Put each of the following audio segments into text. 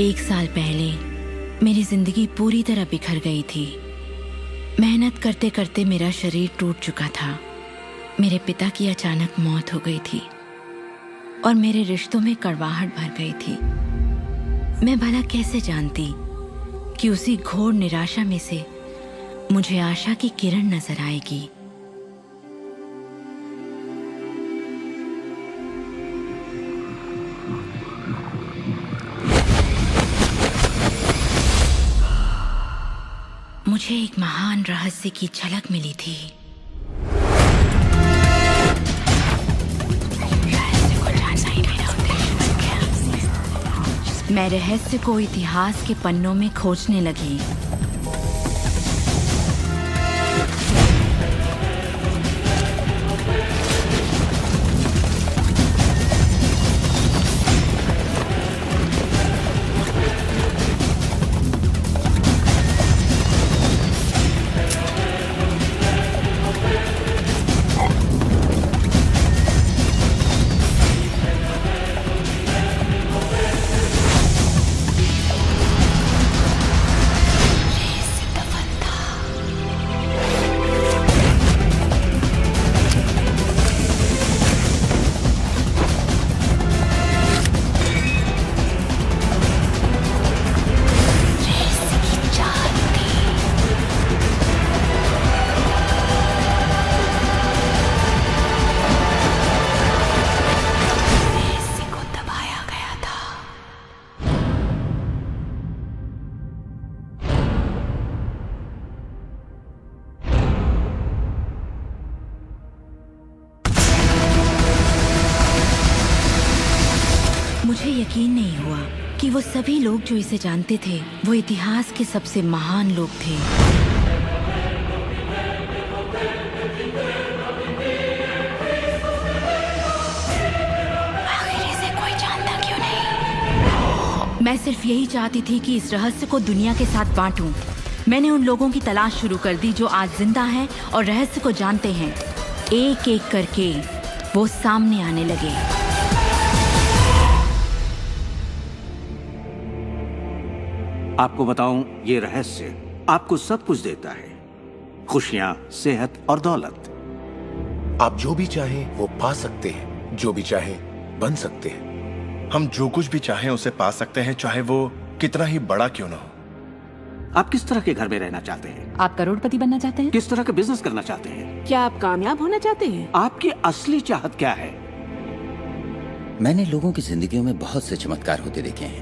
1 साल पहले मेरी जिंदगी पूरी तरह बिखर गई थी। मेहनत करते करते मेरा शरीर टूट चुका था। मेरे पिता की अचानक मौत हो गई थी और मेरे रिश्तों में कड़वाहट भर गई थी। मैं भला कैसे जानती कि उसी घोर निराशा में से मुझे आशा की किरण नजर आएगी। मुझे एक महान रहस्य की झलक मिली थी। मैं रहस्य को इतिहास के पन्नों में खोजने लगी। मुझे यकीन नहीं हुआ कि वो सभी लोग जो इसे जानते थे वो इतिहास के सबसे महान लोग थे। आखिर इसे कोई जानता क्यों नहीं? मैं सिर्फ यही चाहती थी कि इस रहस्य को दुनिया के साथ बांटूं। मैंने उन लोगों की तलाश शुरू कर दी जो आज जिंदा हैं और रहस्य को जानते हैं। एक एक करके वो सामने आने लगे। आपको बताऊं, ये रहस्य आपको सब कुछ देता है, खुशियां, सेहत और दौलत। आप जो भी चाहें वो पा सकते हैं, जो भी चाहें बन सकते हैं। हम जो कुछ भी चाहें उसे पा सकते हैं, चाहे वो कितना ही बड़ा क्यों ना हो। आप किस तरह के घर में रहना चाहते हैं? आप करोड़पति बनना चाहते हैं? किस तरह का बिजनेस करना चाहते हैं? क्या आप कामयाब होना चाहते हैं? आपकी असली चाहत क्या है? मैंने लोगों की जिंदगियों में बहुत से चमत्कार होते देखे हैं।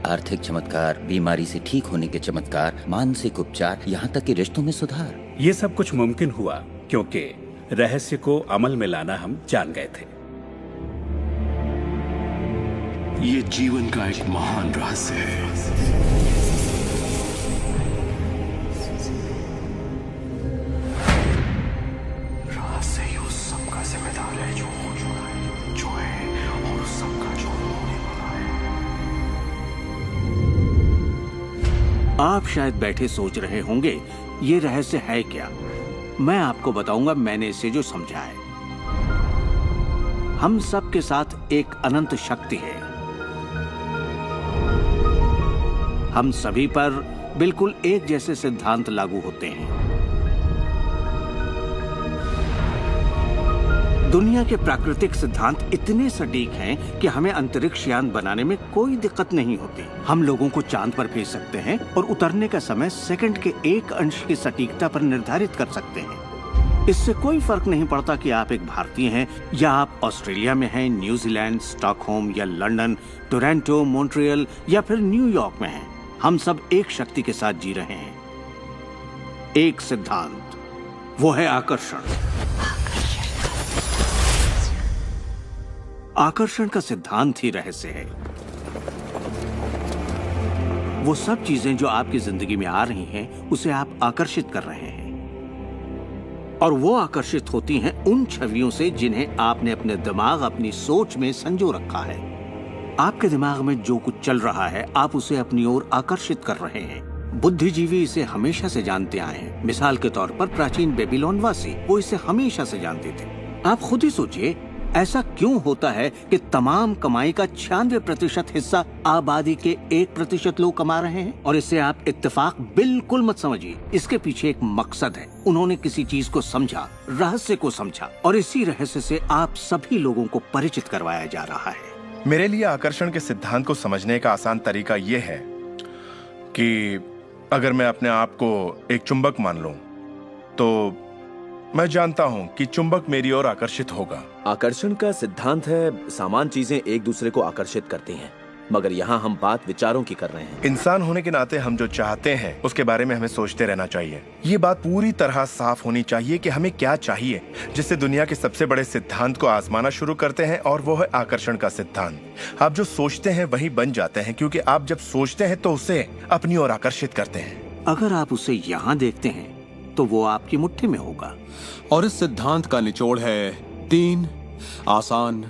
आर्थिक चमत्कार, बीमारी से ठीक होने के चमत्कार, मानसिक उपचार, यहाँ तक कि रिश्तों में सुधार। ये सब कुछ मुमकिन हुआ क्योंकि रहस्य को अमल में लाना हम जान गए थे। ये जीवन का एक महान रहस्य है। रहस्य ही उस सब का जिम्मेदार है जो हो चुका है, जो है और उस सब का जो होने वाला है। आप शायद बैठे सोच रहे होंगे ये रहस्य है क्या। मैं आपको बताऊंगा मैंने इसे जो समझा है। हम सब के साथ एक अनंत शक्ति है। हम सभी पर बिल्कुल एक जैसे सिद्धांत लागू होते हैं। दुनिया के प्राकृतिक सिद्धांत इतने सटीक हैं कि हमें अंतरिक्ष यान बनाने में कोई दिक्कत नहीं होती। हम लोगों को चांद पर भेज सकते हैं और उतरने का समय सेकंड के 1 अंश की सटीकता पर निर्धारित कर सकते हैं। इससे कोई फर्क नहीं पड़ता कि आप एक भारतीय हैं या आप ऑस्ट्रेलिया में हैं, न्यूजीलैंड, स्टॉकहोम या लंदन, टोरंटो, मॉन्ट्रियल या फिर न्यूयॉर्क में हैं। हम सब एक शक्ति के साथ जी रहे हैं, एक सिद्धांत, वो है आकर्षण। आकर्षण का सिद्धांत ही रहस्य है। वो सब चीजें जो आपकी जिंदगी में आ रही हैं, उसे आप आकर्षित कर रहे हैं और वो आकर्षित होती हैं उन छवियों से जिन्हें आपने अपने दिमाग, अपनी सोच में संजो रखा है। आपके दिमाग में जो कुछ चल रहा है, आप उसे अपनी ओर आकर्षित कर रहे हैं। बुद्धिजीवी इसे हमेशा से जानते आए हैं। मिसाल के तौर पर प्राचीन बेबीलोन वासी, वो इसे हमेशा से जानते थे। आप खुद ही सोचिए, ऐसा क्यों होता है कि तमाम कमाई का 96% हिस्सा आबादी के 1% लोग कमा रहे हैं? और इससे आप इत्तेफाक बिल्कुल मत समझिए, इसके पीछे एक मकसद है। उन्होंने किसी चीज को समझा, रहस्य को समझा, और इसी रहस्य से आप सभी लोगों को परिचित करवाया जा रहा है। मेरे लिए आकर्षण के सिद्धांत को समझने का आसान तरीका यह है कि अगर मैं अपने आप को एक चुंबक मान लूं, तो मैं जानता हूं कि चुंबक मेरी ओर आकर्षित होगा। आकर्षण का सिद्धांत है समान चीजें एक दूसरे को आकर्षित करती हैं, मगर यहाँ हम बात विचारों की कर रहे हैं। इंसान होने के नाते हम जो चाहते हैं उसके बारे में हमें सोचते रहना चाहिए। ये बात पूरी तरह साफ होनी चाहिए कि हमें क्या चाहिए, जिससे दुनिया के सबसे बड़े सिद्धांत को आजमाना शुरू करते हैं, और वो है आकर्षण का सिद्धांत। आप जो सोचते हैं वही बन जाते हैं, क्योंकि आप जब सोचते हैं तो उसे अपनी ओर आकर्षित करते हैं। अगर आप उसे यहाँ देखते हैं तो वो आपकी मुट्ठी में होगा। और इस सिद्धांत का निचोड़ है 3 आसान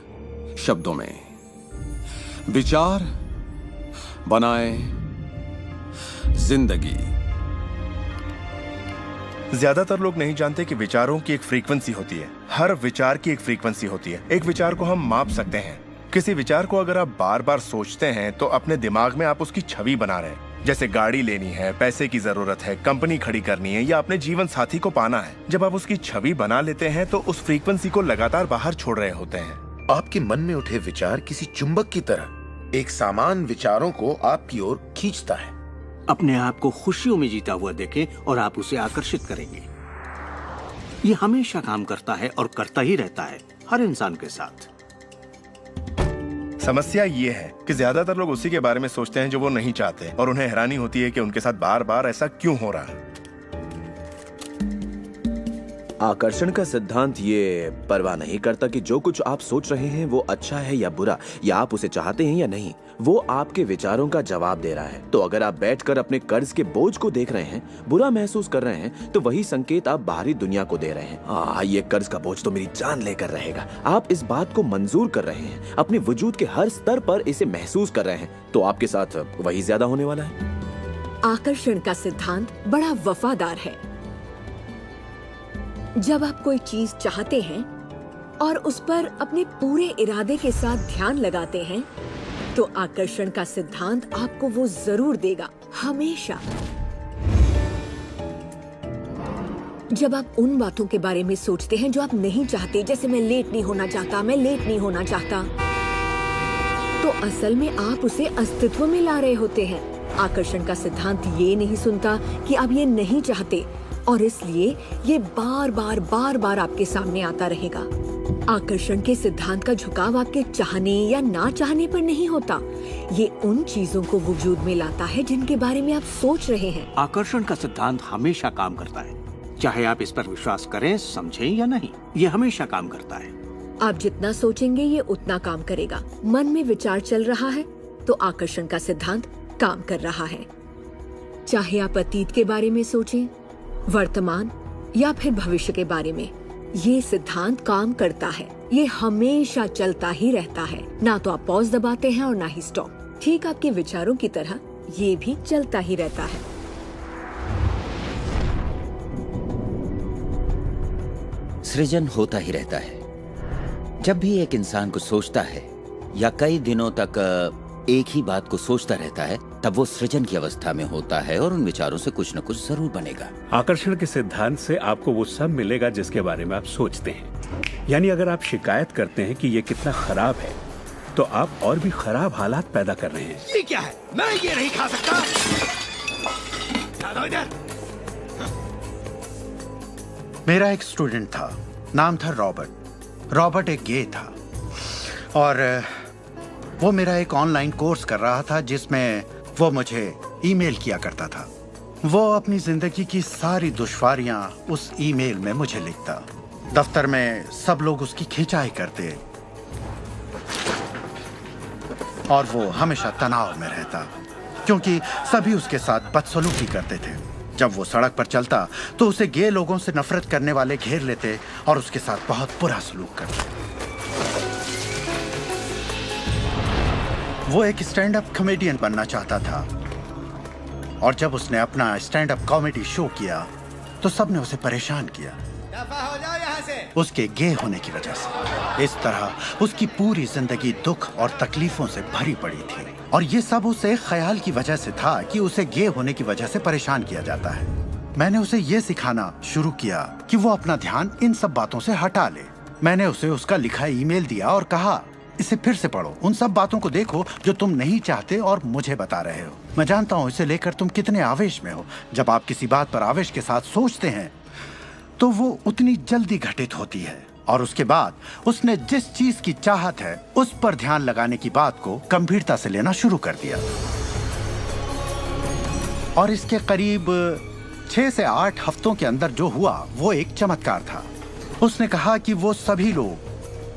शब्दों में: विचार बनाए जिंदगी। ज्यादातर लोग नहीं जानते कि विचारों की एक फ्रीक्वेंसी होती है। हर विचार की एक फ्रीक्वेंसी होती है। एक विचार को हम माप सकते हैं। किसी विचार को अगर आप बार बार सोचते हैं तो अपने दिमाग में आप उसकी छवि बना रहे हैं। जैसे गाड़ी लेनी है, पैसे की जरूरत है, कंपनी खड़ी करनी है, या अपने जीवन साथी को पाना है। जब आप उसकी छवि बना लेते हैं तो उस फ्रीक्वेंसी को लगातार बाहर छोड़ रहे होते हैं। आपके मन में उठे विचार किसी चुंबक की तरह एक सामान विचारों को आपकी ओर खींचता है। अपने आप को खुशियों में जीता हुआ देखें और आप उसे आकर्षित करेंगे। ये हमेशा काम करता है और करता ही रहता है, हर इंसान के साथ। समस्या ये है कि ज्यादातर लोग उसी के बारे में सोचते हैं जो वो नहीं चाहते, और उन्हें हैरानी होती है कि उनके साथ बार बार ऐसा क्यों हो रहा है। आकर्षण का सिद्धांत ये परवाह नहीं करता कि जो कुछ आप सोच रहे हैं वो अच्छा है या बुरा, या आप उसे चाहते हैं या नहीं। वो आपके विचारों का जवाब दे रहा है। तो अगर आप बैठकर अपने कर्ज के बोझ को देख रहे हैं, बुरा महसूस कर रहे हैं, तो वही संकेत आप बाहरी दुनिया को दे रहे हैं। ये कर्ज का बोझ तो मेरी जान लेकर रहेगा। आप इस बात को मंजूर कर रहे हैं, अपने वजूद के हर स्तर पर इसे महसूस कर रहे हैं, तो आपके साथ वही ज्यादा होने वाला है। आकर्षण का सिद्धांत बड़ा वफादार है। जब आप कोई चीज चाहते हैं और उस पर अपने पूरे इरादे के साथ ध्यान लगाते हैं, तो आकर्षण का सिद्धांत आपको वो जरूर देगा, हमेशा। जब आप उन बातों के बारे में सोचते हैं जो आप नहीं चाहते, जैसे मैं लेट नहीं होना चाहता, मैं लेट नहीं होना चाहता, तो असल में आप उसे अस्तित्व में ला रहे होते हैं। आकर्षण का सिद्धांत ये नहीं सुनता कि आप ये नहीं चाहते, और इसलिए ये बार बार आपके सामने आता रहेगा। आकर्षण के सिद्धांत का झुकाव आपके चाहने या ना चाहने पर नहीं होता। ये उन चीजों को वजूद में लाता है जिनके बारे में आप सोच रहे हैं। आकर्षण का सिद्धांत हमेशा काम करता है, चाहे आप इस पर विश्वास करें, समझें या नहीं। ये हमेशा काम करता है। आप जितना सोचेंगे ये उतना काम करेगा। मन में विचार चल रहा है तो आकर्षण का सिद्धांत काम कर रहा है। चाहे आप अतीत के बारे में सोचें, वर्तमान या फिर भविष्य के बारे में, ये सिद्धांत काम करता है। ये हमेशा चलता ही रहता है। ना तो आप पॉज दबाते हैं और ना ही स्टॉप। ठीक आपके विचारों की तरह ये भी चलता ही रहता है। सृजन होता ही रहता है। जब भी एक इंसान को सोचता है या कई दिनों तक एक ही बात को सोचता रहता है, तब वो सृजन की अवस्था में होता है और उन विचारों से कुछ न कुछ जरूर बनेगा। आकर्षण के सिद्धांत से आपको वो सब मिलेगा जिसके बारे में आप सोचते हैं। यानी अगर आप शिकायत करते हैं कि ये कितना खराब है, तो आप और भी खराब हालात पैदा कर रहे हैं। ये क्या है? मैं ये नहीं खा सकता। मेरा एक स्टूडेंट था, नाम था रॉबर्ट। रॉबर्ट एक गे था और वो मेरा एक ऑनलाइन कोर्स कर रहा था जिसमें वो मुझे ईमेल किया करता था। वो अपनी जिंदगी की सारी दुश्वारियां उस ईमेल में मुझे लिखता। दफ्तर में सब लोग उसकी खिंचाई करते और वो हमेशा तनाव में रहता क्योंकि सभी उसके साथ बदसलूकी करते थे। जब वो सड़क पर चलता तो उसे गे लोगों से नफरत करने वाले घेर लेते और उसके साथ बहुत बुरा सलूक करते। वो एक स्टैंड अप कॉमेडियन बनना चाहता था और जब उसने अपना स्टैंड अप कॉमेडी शो किया तो सबने उसे परेशान किया। दफा हो जाओ यहाँ से। उसके गे होने की वजह से। इस तरह उसकी पूरी जिंदगी दुख और तकलीफों से भरी पड़ी थी, और ये सब उसे ख्याल की वजह से था कि उसे गे होने की वजह से परेशान किया जाता है। मैंने उसे ये सिखाना शुरू किया कि वो अपना ध्यान इन सब बातों से हटा ले। मैंने उसे उसका लिखा ईमेल दिया और कहा, इसे फिर से पढ़ो, उन सब बातों को देखो जो तुम नहीं चाहते और मुझे बता रहे हो। मैं जानता हूँ इसे लेकर तुम कितने आवेश में हो। जब आप किसी बात पर आवेश के साथ सोचते हैं तो वो उतनी जल्दी घटित होती है। और उसके बाद उसने जिस चीज की चाहत है उस पर ध्यान लगाने की बात को गंभीरता से लेना शुरू कर दिया। और इसके करीब 6 से 8 हफ्तों के अंदर जो हुआ वो एक चमत्कार था। उसने कहा कि वो सभी लोग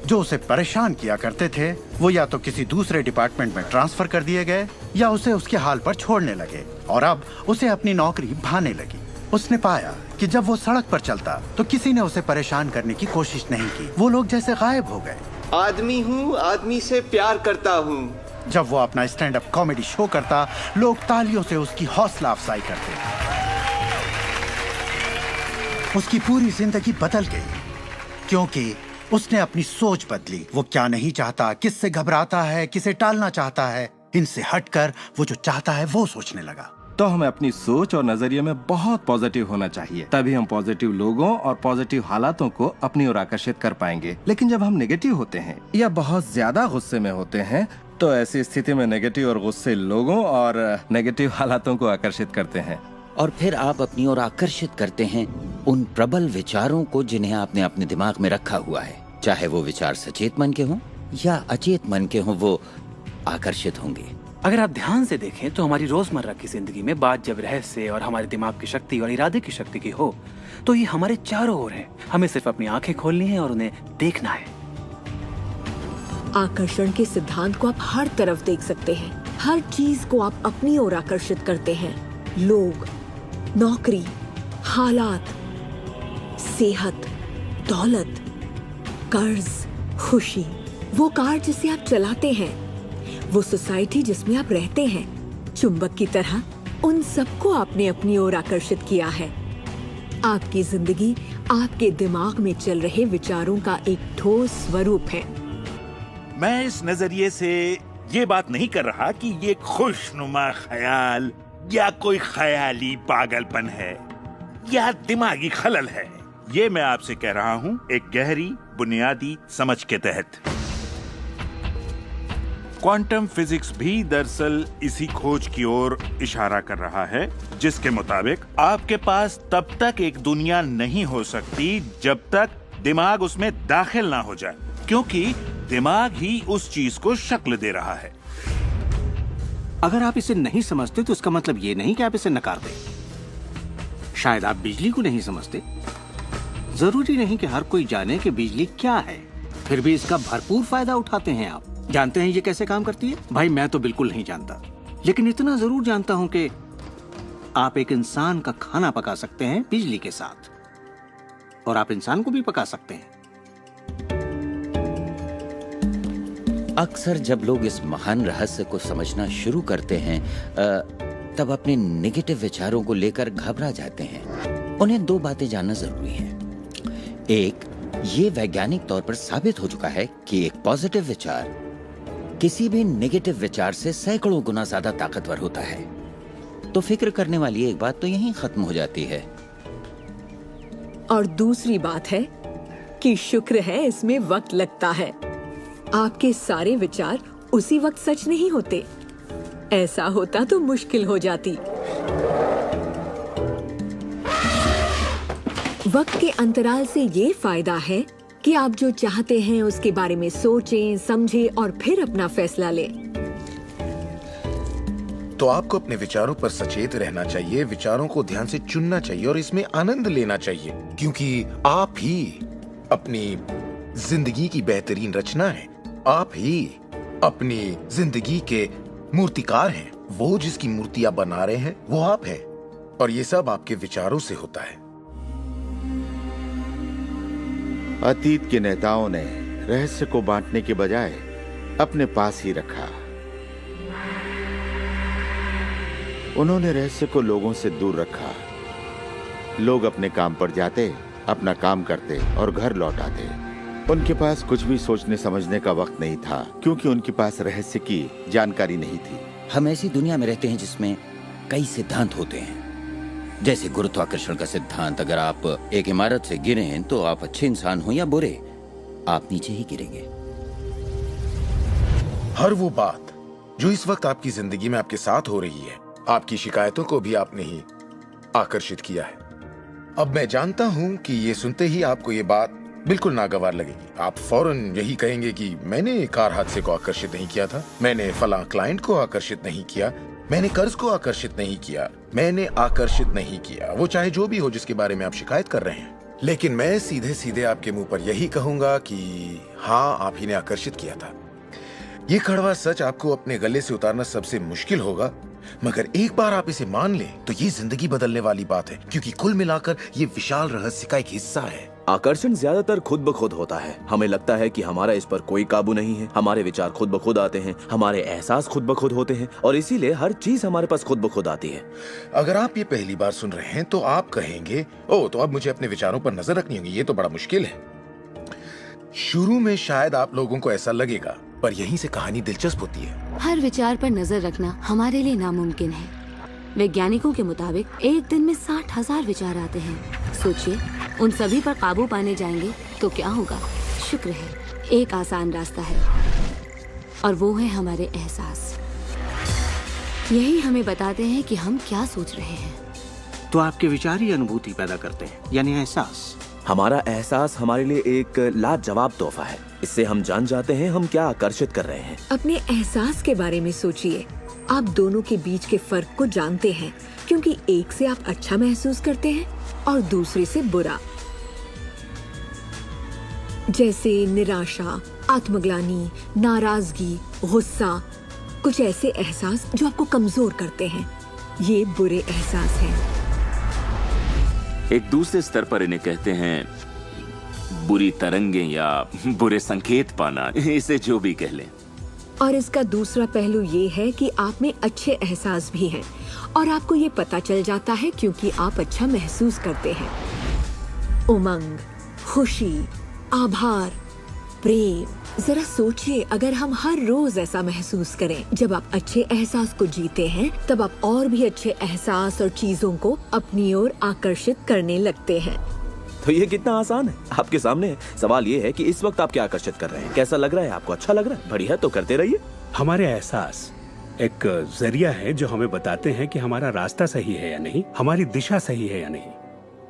जो उसे परेशान किया करते थे वो या तो किसी दूसरे डिपार्टमेंट में ट्रांसफर कर दिए गए या उसे उसके हाल पर छोड़ने लगे, और अब उसे अपनी नौकरी भाने लगी। उसने पाया कि जब वो सड़क पर चलता तो किसी ने उसे परेशान करने की कोशिश नहीं की। वो लोग जैसे गायब हो गए। आदमी हूँ, आदमी से प्यार करता हूँ। जब वो अपना स्टैंड अप कॉमेडी शो करता, लोग तालियों से उसकी हौसला अफजाई करते। उसकी पूरी जिंदगी बदल गई क्योंकि उसने अपनी सोच बदली। वो क्या नहीं चाहता, किससे घबराता है, किसे टालना चाहता है, इनसे हटकर वो जो चाहता है वो सोचने लगा। तो हमें अपनी सोच और नजरिए में बहुत पॉजिटिव होना चाहिए, तभी हम पॉजिटिव लोगों और पॉजिटिव हालातों को अपनी ओर आकर्षित कर पाएंगे। लेकिन जब हम नेगेटिव होते हैं या बहुत ज्यादा गुस्से में होते हैं तो ऐसी स्थिति में नेगेटिव और गुस्से लोगों और नेगेटिव हालातों को आकर्षित करते हैं, और फिर आप अपनी ओर आकर्षित करते हैं उन प्रबल विचारों को जिन्हें आपने अपने दिमाग में रखा हुआ है। चाहे वो विचार सचेत मन के हों या अचेत मन के हों, वो आकर्षित होंगे। अगर आप ध्यान से देखें तो हमारी रोजमर्रा की जिंदगी में बात जब रहस्य और हमारे दिमाग की शक्ति और इरादे की शक्ति की हो तो ये हमारे चारों ओर है। हमें सिर्फ अपनी आंखें खोलनी है और उन्हें देखना है। आकर्षण के सिद्धांत को आप हर तरफ देख सकते हैं। हर चीज को आप अपनी ओर आकर्षित करते हैं। लोग, नौकरी, हालात, सेहत, दौलत, कर्ज, खुशी, वो कार जिसे आप चलाते हैं, वो सोसाइटी जिसमें आप रहते हैं, चुंबक की तरह उन सबको आपने अपनी ओर आकर्षित किया है। आपकी जिंदगी आपके दिमाग में चल रहे विचारों का एक ठोस स्वरूप है। मैं इस नजरिए से ये बात नहीं कर रहा कि ये खुशनुमा ख्याल या कोई ख्याली पागलपन है या दिमागी खलल है। ये मैं आपसे कह रहा हूँ एक गहरी बुनियादी समझ के तहत। क्वांटम फिजिक्स भी दरअसल इसी खोज की ओर इशारा कर रहा है जिसके मुताबिक आपके पास तब तक एक दुनिया नहीं हो सकती जब तक दिमाग उसमें दाखिल ना हो जाए, क्योंकि दिमाग ही उस चीज को शक्ल दे रहा है। अगर आप इसे नहीं समझते तो इसका मतलब ये नहीं कि आप इसे नकार दें। शायद आप बिजली को नहीं समझते। जरूरी नहीं कि हर कोई जाने कि बिजली क्या है, फिर भी इसका भरपूर फायदा उठाते हैं आप। जानते हैं ये कैसे काम करती है? भाई मैं तो बिल्कुल नहीं जानता, लेकिन इतना जरूर जानता हूं कि आप एक इंसान का खाना पका सकते हैं बिजली के साथ, और आप इंसान को भी पका सकते हैं। अक्सर जब लोग इस महान रहस्य को समझना शुरू करते हैं तब अपने नेगेटिव विचारों को लेकर घबरा जाते हैं। उन्हें 2 बातें जानना जरूरी है। एक, ये वैज्ञानिक तौर पर साबित हो चुका है कि एक पॉजिटिव विचार किसी भी नेगेटिव विचार से सैकड़ों गुना ज्यादा ताकतवर होता है। तो फिक्र करने वाली एक बात तो यहीं खत्म हो जाती है। और दूसरी बात है कि शुक्र है इसमें वक्त लगता है। आपके सारे विचार उसी वक्त सच नहीं होते। ऐसा होता तो मुश्किल हो जाती। वक्त के अंतराल से ये फायदा है कि आप जो चाहते हैं उसके बारे में सोचें, समझें और फिर अपना फैसला लें। तो आपको अपने विचारों पर सचेत रहना चाहिए, विचारों को ध्यान से चुनना चाहिए और इसमें आनंद लेना चाहिए, क्योंकि आप ही अपनी जिंदगी की बेहतरीन रचना है। आप ही अपनी जिंदगी के मूर्तिकार हैं। वो जिसकी मूर्ति आप बना रहे हैं वो आप हैं, और ये सब आपके विचारों से होता है। अतीत के नेताओं ने रहस्य को बांटने के बजाय अपने पास ही रखा। उन्होंने रहस्य को लोगों से दूर रखा। लोग अपने काम पर जाते, अपना काम करते और घर लौट आते। उनके पास कुछ भी सोचने समझने का वक्त नहीं था, क्योंकि उनके पास रहस्य की जानकारी नहीं थी। हम ऐसी दुनिया में रहते हैं जिसमें कई सिद्धांत होते हैं, जैसे गुरुत्वाकर्षण का सिद्धांत। अगर आप एक इमारत से गिरे हैं तो आप अच्छे इंसान हो या बुरे, आप नीचे ही गिरेंगे। हर वो बात जो इस वक्त आपकी जिंदगी में आपके साथ हो रही है, आपकी शिकायतों को भी आपने ही आकर्षित किया है। अब मैं जानता हूं कि ये सुनते ही आपको ये बात बिल्कुल नागवार लगेगी। आप फौरन यही कहेंगे कि मैंने कार हादसे को आकर्षित नहीं किया था, मैंने फलां क्लाइंट को आकर्षित नहीं किया, मैंने कर्ज को आकर्षित नहीं किया, मैंने आकर्षित नहीं किया, वो चाहे जो भी हो जिसके बारे में आप शिकायत कर रहे हैं। लेकिन मैं सीधे सीधे आपके मुंह पर यही कहूंगा कि हाँ, आप ही ने आकर्षित किया था। ये कड़वा सच आपको अपने गले से उतारना सबसे मुश्किल होगा, मगर एक बार आप इसे मान लें तो ये जिंदगी बदलने वाली बात है, क्योंकि कुल मिलाकर ये विशाल रहस्य का एक हिस्सा है। आकर्षण ज्यादातर खुद ब खुद होता है। हमें लगता है कि हमारा इस पर कोई काबू नहीं है, हमारे विचार खुद ब खुद आते हैं, हमारे एहसास खुद ब खुद होते हैं, और इसीलिए हर चीज हमारे पास खुद ब खुद आती है। अगर आप ये पहली बार सुन रहे हैं तो आप कहेंगे, ओह, तो अब मुझे अपने विचारों पर नजर रखनी होगी, ये तो बड़ा मुश्किल है। शुरू में शायद आप लोगों को ऐसा लगेगा, पर यहीं से कहानी दिलचस्प होती है। हर विचार पर नजर रखना हमारे लिए नामुमकिन है। वैज्ञानिकों के मुताबिक एक दिन में 60,000 विचार आते हैं। सोचिए, उन सभी पर काबू पाने जाएंगे तो क्या होगा? शुक्र है, एक आसान रास्ता है, और वो है हमारे एहसास। यही हमें बताते हैं कि हम क्या सोच रहे हैं। तो आपके विचार ही अनुभूति पैदा करते हैं, यानी एहसास। हमारा एहसास हमारे लिए एक लाजवाब तोहफा है। इससे हम जान जाते हैं हम क्या आकर्षित कर रहे हैं। अपने एहसास के बारे में सोचिए। आप दोनों के बीच के फर्क को जानते हैं, क्योंकि एक से आप अच्छा महसूस करते हैं और दूसरे से बुरा। जैसे निराशा, आत्मग्लानि, नाराजगी, गुस्सा, कुछ ऐसे एहसास जो आपको कमजोर करते हैं, ये बुरे एहसास हैं। एक दूसरे स्तर पर इन्हें कहते हैं बुरी तरंगें या बुरे संकेत पाना, इसे जो भी कह लें। और इसका दूसरा पहलू ये है कि आप में अच्छे एहसास भी हैं, और आपको ये पता चल जाता है क्योंकि आप अच्छा महसूस करते हैं। उमंग, खुशी, आभार, प्रेम। जरा सोचिए, अगर हम हर रोज ऐसा महसूस करें। जब आप अच्छे एहसास को जीते हैं, तब आप और भी अच्छे एहसास और चीजों को अपनी ओर आकर्षित करने लगते हैं। तो ये कितना आसान है, आपके सामने है। सवाल ये है कि इस वक्त आप क्या आकर्षित कर रहे हैं। कैसा लग रहा है आपको? अच्छा लग रहा है? बढ़िया, तो करते रहिए। हमारे एहसास एक जरिया है जो हमें बताते हैं कि हमारा रास्ता सही है या नहीं, हमारी दिशा सही है या नहीं।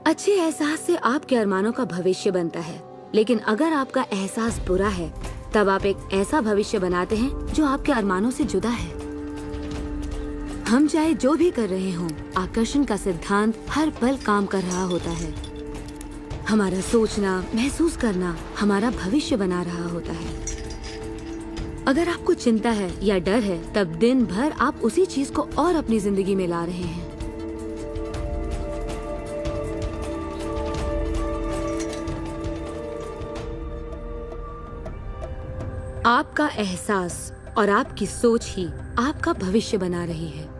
अच्छे एहसास से आपके अरमानों का भविष्य बनता है, लेकिन अगर आपका एहसास बुरा है, तब आप एक ऐसा भविष्य बनाते हैं जो आपके अरमानों से जुदा है। हम चाहे जो भी कर रहे हों, आकर्षण का सिद्धांत हर पल काम कर रहा होता है। हमारा सोचना, महसूस करना हमारा भविष्य बना रहा होता है। अगर आपको चिंता है या डर है, तब दिन भर आप उसी चीज को और अपनी जिंदगी में ला रहे हैं। आपका एहसास और आपकी सोच ही आपका भविष्य बना रही है।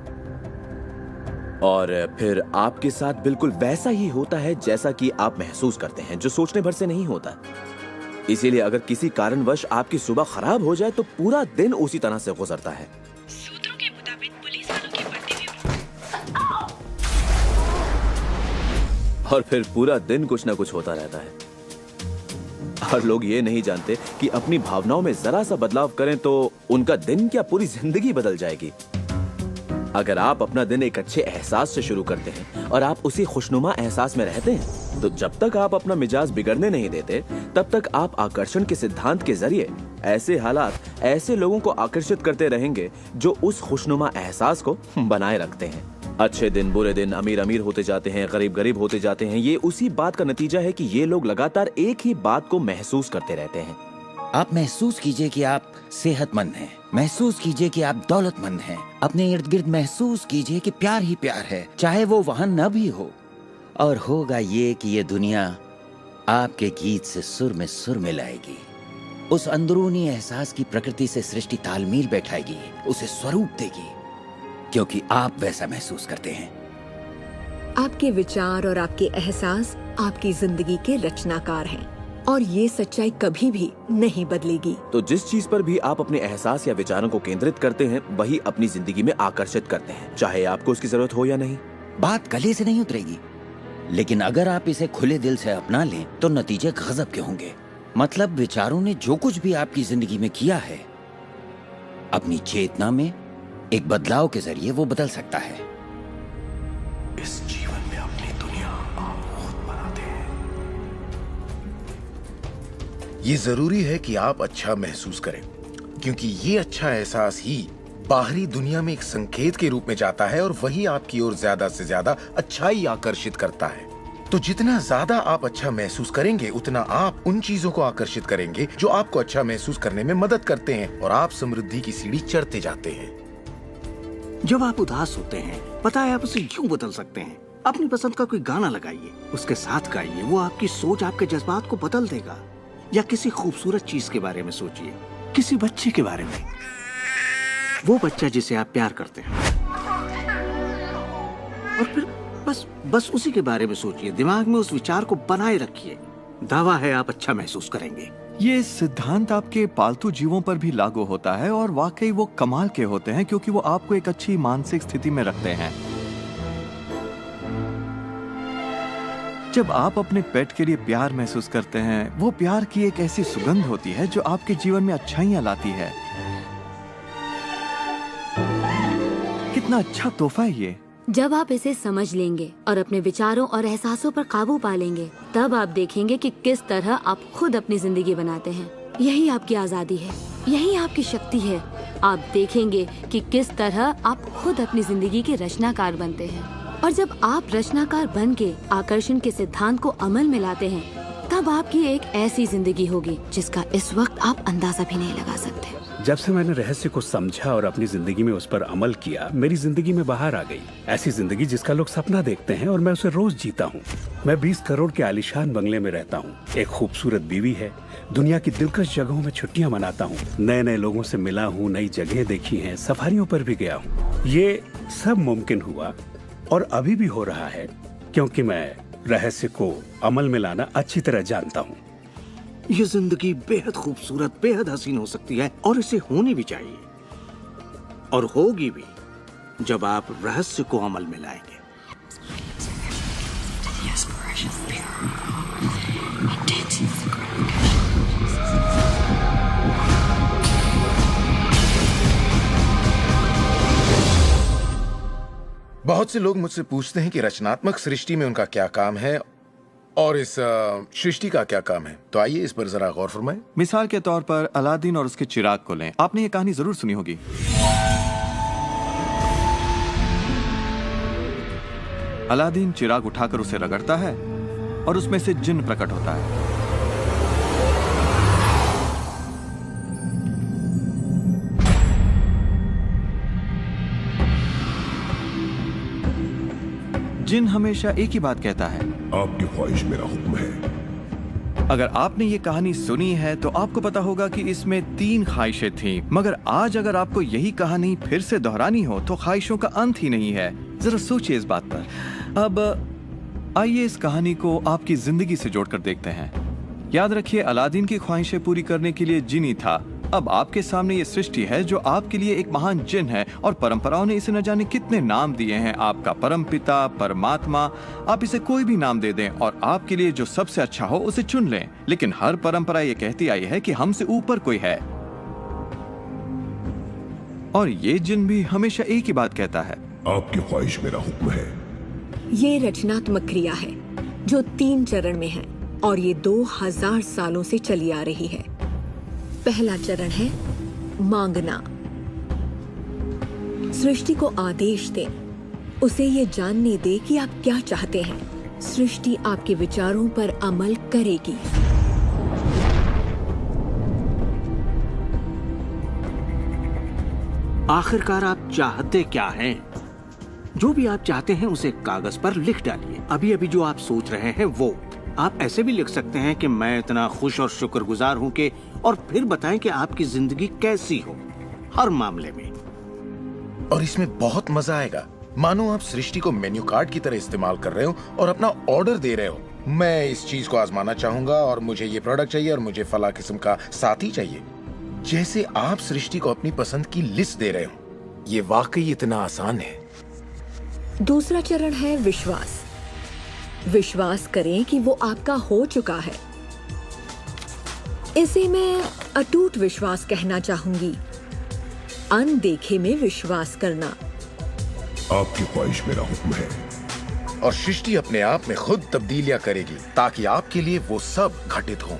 और फिर आपके साथ बिल्कुल वैसा ही होता है जैसा कि आप महसूस करते हैं, जो सोचने भर से नहीं होता। इसीलिए अगर किसी कारणवश आपकी सुबह खराब हो जाए तो पूरा दिन उसी तरह से गुजरता है। सूत्रों के मुताबिक पुलिस वालों की वर्दी और फिर पूरा दिन कुछ ना कुछ होता रहता है। और लोग ये नहीं जानते कि अपनी भावनाओं में जरा सा बदलाव करें तो उनका दिन क्या पूरी जिंदगी बदल जाएगी। अगर आप अपना दिन एक अच्छे एहसास से शुरू करते हैं और आप उसी खुशनुमा एहसास में रहते हैं, तो जब तक आप अपना मिजाज बिगड़ने नहीं देते, तब तक आप आकर्षण के सिद्धांत के जरिए ऐसे हालात, ऐसे लोगों को आकर्षित करते रहेंगे जो उस खुशनुमा एहसास को बनाए रखते हैं। अच्छे दिन, बुरे दिन, अमीर अमीर होते जाते हैं, गरीब गरीब होते जाते हैं। ये उसी बात का नतीजा है कि ये लोग लगातार एक ही बात को महसूस करते रहते हैं। आप महसूस कीजिए कि आप सेहतमंद हैं, महसूस कीजिए कि आप दौलतमंद हैं, अपने इर्द गिर्द महसूस कीजिए कि प्यार ही प्यार है, चाहे वो वहां न भी हो। और होगा ये कि ये दुनिया आपके गीत से सुर में सुर मिलाएगी, उस अंदरूनी एहसास की प्रकृति से सृष्टि तालमेल बैठाएगी, उसे स्वरूप देगी, क्योंकि आप वैसा महसूस करते हैं। आपके विचार और आपके एहसास आपकी जिंदगी के रचनाकार हैं। और ये सच्चाई कभी भी नहीं बदलेगी। तो जिस चीज पर भी आप अपने एहसास या विचारों को केंद्रित करते हैं वही अपनी जिंदगी में आकर्षित करते हैं, चाहे आपको उसकी जरूरत हो या नहीं। बात गले से नहीं उतरेगी, लेकिन अगर आप इसे खुले दिल से अपना लें तो नतीजे गजब के होंगे। मतलब विचारों ने जो कुछ भी आपकी जिंदगी में किया है, अपनी चेतना में एक बदलाव के जरिए वो बदल सकता है। इस जीवन में अपनी दुनिया आप खुद बनाते हैं। ये जरूरी है कि आप अच्छा महसूस करें, क्योंकि ये अच्छा एहसास ही बाहरी दुनिया में एक संकेत के रूप में जाता है और वही आपकी ओर ज्यादा से ज्यादा अच्छाई आकर्षित करता है। तो जितना ज्यादा आप अच्छा महसूस करेंगे उतना आप उन चीजों को आकर्षित करेंगे जो आपको अच्छा महसूस करने में मदद करते हैं और आप समृद्धि की सीढ़ी चढ़ते जाते हैं। जब आप उदास होते हैं, पता है आप उसे क्यों बदल सकते हैं? अपनी पसंद का कोई गाना लगाइए, उसके साथ गाइए, वो आपकी सोच, आपके जज्बात को बदल देगा। या किसी खूबसूरत चीज के बारे में सोचिए, किसी बच्चे के बारे में, वो बच्चा जिसे आप प्यार करते हैं, और फिर बस उसी के बारे में सोचिए। दिमाग में उस विचार को बनाए रखिए। दावा है आप अच्छा महसूस करेंगे। ये सिद्धांत आपके पालतू जीवों पर भी लागू होता है और वाकई वो कमाल के होते हैं, क्योंकि वो आपको एक अच्छी मानसिक स्थिति में रखते हैं। जब आप अपने पेट के लिए प्यार महसूस करते हैं, वो प्यार की एक ऐसी सुगंध होती है जो आपके जीवन में अच्छाइयां लाती है। कितना अच्छा तोहफा है ये। जब आप इसे समझ लेंगे और अपने विचारों और एहसासों पर काबू पा लेंगे, तब आप देखेंगे कि किस तरह आप खुद अपनी जिंदगी बनाते हैं। यही आपकी आजादी है, यही आपकी शक्ति है। आप देखेंगे कि किस तरह आप खुद अपनी जिंदगी के रचनाकार बनते हैं। और जब आप रचनाकार बन के आकर्षण के सिद्धांत को अमल में लाते हैं, तब आपकी एक ऐसी जिंदगी होगी जिसका इस वक्त आप अंदाजा भी नहीं लगा सकते। जब से मैंने रहस्य को समझा और अपनी जिंदगी में उस पर अमल किया, मेरी जिंदगी में बाहर आ गई ऐसी जिंदगी जिसका लोग सपना देखते हैं और मैं उसे रोज जीता हूँ। मैं 20 करोड़ के आलीशान बंगले में रहता हूँ, एक खूबसूरत बीवी है, दुनिया की दिलकश जगहों में छुट्टियां मनाता हूँ, नए नए लोगों से मिला हूँ, नई जगह देखी हैं, सफारियों पर भी गया हूँ। ये सब मुमकिन हुआ और अभी भी हो रहा है क्योंकि मैं रहस्य को अमल में लाना अच्छी तरह जानता हूँ। ये जिंदगी बेहद खूबसूरत, बेहद हसीन हो सकती है और इसे होनी भी चाहिए, और होगी भी जब आप रहस्य को अमल में लाएंगे। बहुत से लोग मुझसे पूछते हैं कि रचनात्मक सृष्टि में उनका क्या काम है और इस सृष्टि का क्या काम है। तो आइए इस पर जरा गौर फरमाएं। मिसाल के तौर पर अलादीन और उसके चिराग को लें। आपने ये कहानी जरूर सुनी होगी। अलादीन चिराग उठाकर उसे रगड़ता है और उसमें से जिन्न प्रकट होता है। जिन हमेशा एक ही बात कहता है, आपकी ख्वाहिश मेरा हुक्म है। अगर आपने ये कहानी सुनी है तो आपको पता होगा कि इसमें 3 ख्वाहिशें थीं, मगर आज अगर आपको यही कहानी फिर से दोहरानी हो तो ख्वाहिशों का अंत ही नहीं है। जरा सोचिए इस बात पर। अब आइए इस कहानी को आपकी जिंदगी से जोड़कर देखते हैं। याद रखिए, अलादीन की ख्वाहिशें पूरी करने के लिए जिनी था। अब आपके सामने ये सृष्टि है जो आपके लिए एक महान जिन है और परंपराओं ने इसे न जाने कितने नाम दिए हैं। आपका परमपिता, परमात्मा, आप इसे कोई भी नाम दे दें और आपके लिए जो सबसे अच्छा हो उसे चुन लें। लेकिन हर परंपरा ये कहती आई है कि हमसे ऊपर कोई है, और ये जिन भी हमेशा एक ही बात कहता है, आपकी ख्वाहिश मेरा हुक्म है। ये रचनात्मक क्रिया है जो 3 चरण में है और ये 2000 सालों से चली आ रही है। पहला चरण है मांगना। सृष्टि को आदेश दें, उसे ये जानने दे कि आप क्या चाहते हैं। सृष्टि आपके विचारों पर अमल करेगी। आखिरकार आप चाहते क्या हैं? जो भी आप चाहते हैं उसे कागज पर लिख डालिए। अभी अभी जो आप सोच रहे हैं वो आप ऐसे भी लिख सकते हैं कि मैं इतना खुश और शुक्रगुजार हूं कि, और फिर बताएं कि आपकी जिंदगी कैसी हो हर मामले में। और इसमें बहुत मजा आएगा। मानो आप सृष्टि को मेन्यू कार्ड की तरह इस्तेमाल कर रहे हो और अपना ऑर्डर दे रहे हो। मैं इस चीज को आजमाना चाहूंगा और मुझे ये प्रोडक्ट चाहिए और मुझे फला किस्म का साथी चाहिए। जैसे आप सृष्टि को अपनी पसंद की लिस्ट दे रहे हो, ये वाकई इतना आसान है। दूसरा चरण है विश्वास। विश्वास करें कि वो आपका हो चुका है। इसे मैं अटूट विश्वास कहना चाहूंगी। अनदेखे में विश्वास करना। आपकी ख्वाहिश मेरा हुक्म है। और सृष्टि अपने आप में खुद तब्दीलियां करेगी ताकि आपके लिए वो सब घटित हो।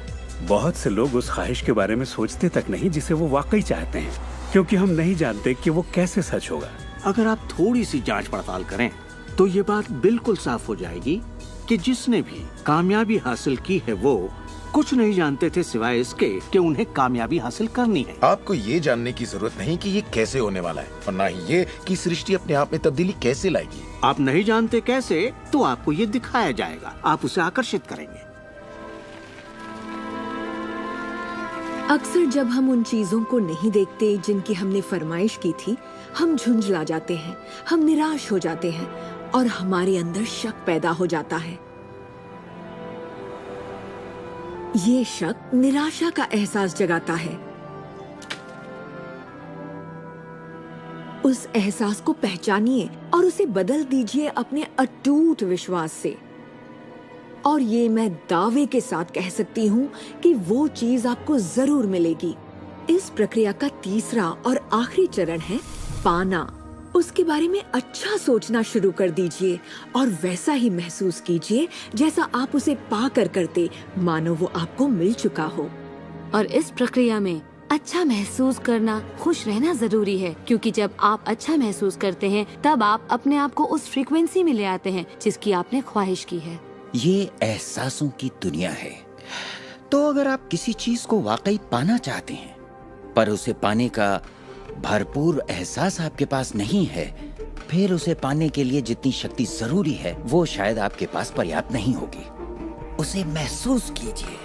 बहुत से लोग उस ख्वाहिश के बारे में सोचते तक नहीं जिसे वो वाकई चाहते हैं, क्योंकि हम नहीं जानते कि वो कैसे सच होगा। अगर आप थोड़ी सी जांच पड़ताल करें तो ये बात बिल्कुल साफ हो जाएगी कि जिसने भी कामयाबी हासिल की है वो कुछ नहीं जानते थे सिवाय इसके कि उन्हें कामयाबी हासिल करनी है। आपको ये जानने की जरूरत नहीं कि ये कैसे होने वाला है और ना ही ये कि सृष्टि अपने आप में तब्दीली कैसे लाएगी। आप नहीं जानते कैसे, तो आपको ये दिखाया जाएगा। आप उसे आकर्षित करेंगे। अक्सर जब हम उन चीजों को नहीं देखते जिनकी हमने फरमाइश की थी, हम झुंझला जाते हैं, हम निराश हो जाते हैं और हमारे अंदर शक पैदा हो जाता है। ये शक निराशा का एहसास जगाता है। उस एहसास को पहचानिए और उसे बदल दीजिए अपने अटूट विश्वास से। और ये मैं दावे के साथ कह सकती हूँ कि वो चीज आपको जरूर मिलेगी। इस प्रक्रिया का तीसरा और आखिरी चरण है पाना। उसके बारे में अच्छा सोचना शुरू कर दीजिए और वैसा ही महसूस कीजिए जैसा आप उसे पाकर करते, मानो वो आपको मिल चुका हो। और इस प्रक्रिया में अच्छा महसूस करना, खुश रहना जरूरी है, क्योंकि जब आप अच्छा महसूस करते हैं तब आप अपने आप को उस फ्रीक्वेंसी में ले आते हैं जिसकी आपने ख्वाहिश की है। ये एहसासों की दुनिया है। तो अगर आप किसी चीज को वाकई पाना चाहते हैं पर उसे पाने का भरपूर एहसास आपके पास नहीं है, फिर उसे पाने के लिए जितनी शक्ति जरूरी है वो शायद आपके पास पर्याप्त नहीं होगी। उसे महसूस कीजिए।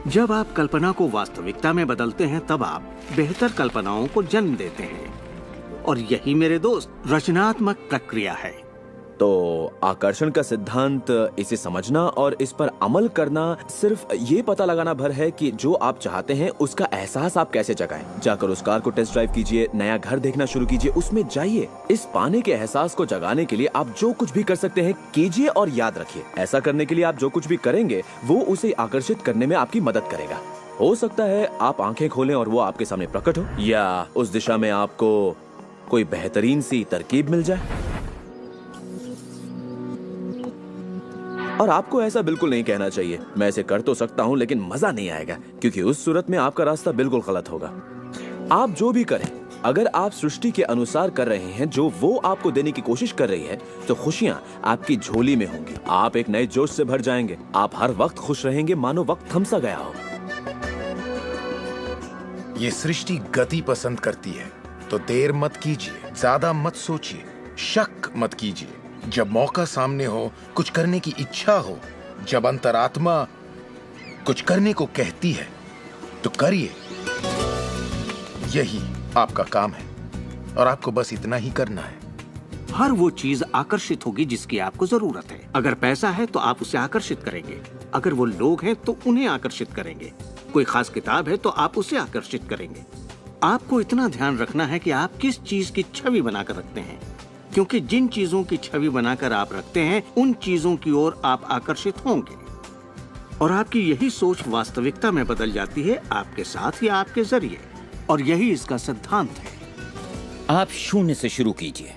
जब आप कल्पना को वास्तविकता में बदलते हैं तब आप बेहतर कल्पनाओं को जन्म देते हैं, और यही मेरे दोस्त रचनात्मक प्रक्रिया है। तो आकर्षण का सिद्धांत, इसे समझना और इस पर अमल करना सिर्फ ये पता लगाना भर है कि जो आप चाहते हैं उसका एहसास आप कैसे जगाएं। जाकर उस कार को टेस्ट ड्राइव कीजिए, नया घर देखना शुरू कीजिए, उसमें जाइए। इस पाने के एहसास को जगाने के लिए आप जो कुछ भी कर सकते हैं कीजिए और याद रखिए, ऐसा करने के लिए आप जो कुछ भी करेंगे वो उसे आकर्षित करने में आपकी मदद करेगा। हो सकता है आप आंखें खोलें और वो आपके सामने प्रकट हो, या उस दिशा में आपको कोई बेहतरीन सी तरकीब मिल जाए। और आपको ऐसा बिल्कुल नहीं कहना चाहिए, मैं ऐसे कर तो सकता हूं लेकिन मजा नहीं आएगा, क्योंकि उस सूरत में आपका रास्ता बिल्कुल गलत होगा। आप जो भी करें, अगर आप सृष्टि के अनुसार कर रहे हैं जो वो आपको देने की कोशिश कर रही है, तो खुशियां आपकी झोली में होंगी। आप एक नए जोश से भर जाएंगे। आप हर वक्त खुश रहेंगे मानो वक्त थम सा गया हो। ये सृष्टि गति पसंद करती है, तो देर मत कीजिए, ज्यादा मत सोचिए, शक मत कीजिए। जब मौका सामने हो, कुछ करने की इच्छा हो, जब अंतरात्मा कुछ करने को कहती है तो करिए। यही आपका काम है और आपको बस इतना ही करना है। हर वो चीज आकर्षित होगी जिसकी आपको जरूरत है। अगर पैसा है तो आप उसे आकर्षित करेंगे, अगर वो लोग हैं तो उन्हें आकर्षित करेंगे, कोई खास किताब है तो आप उसे आकर्षित करेंगे। आपको इतना ध्यान रखना है कि आप किस चीज की छवि बनाकर रखते हैं, क्योंकि जिन चीजों की छवि बनाकर आप रखते हैं उन चीजों की ओर आप आकर्षित होंगे, और आपकी यही सोच वास्तविकता में बदल जाती है, आपके साथ या आपके जरिए। और यही इसका सिद्धांत है। आप शून्य से शुरू कीजिए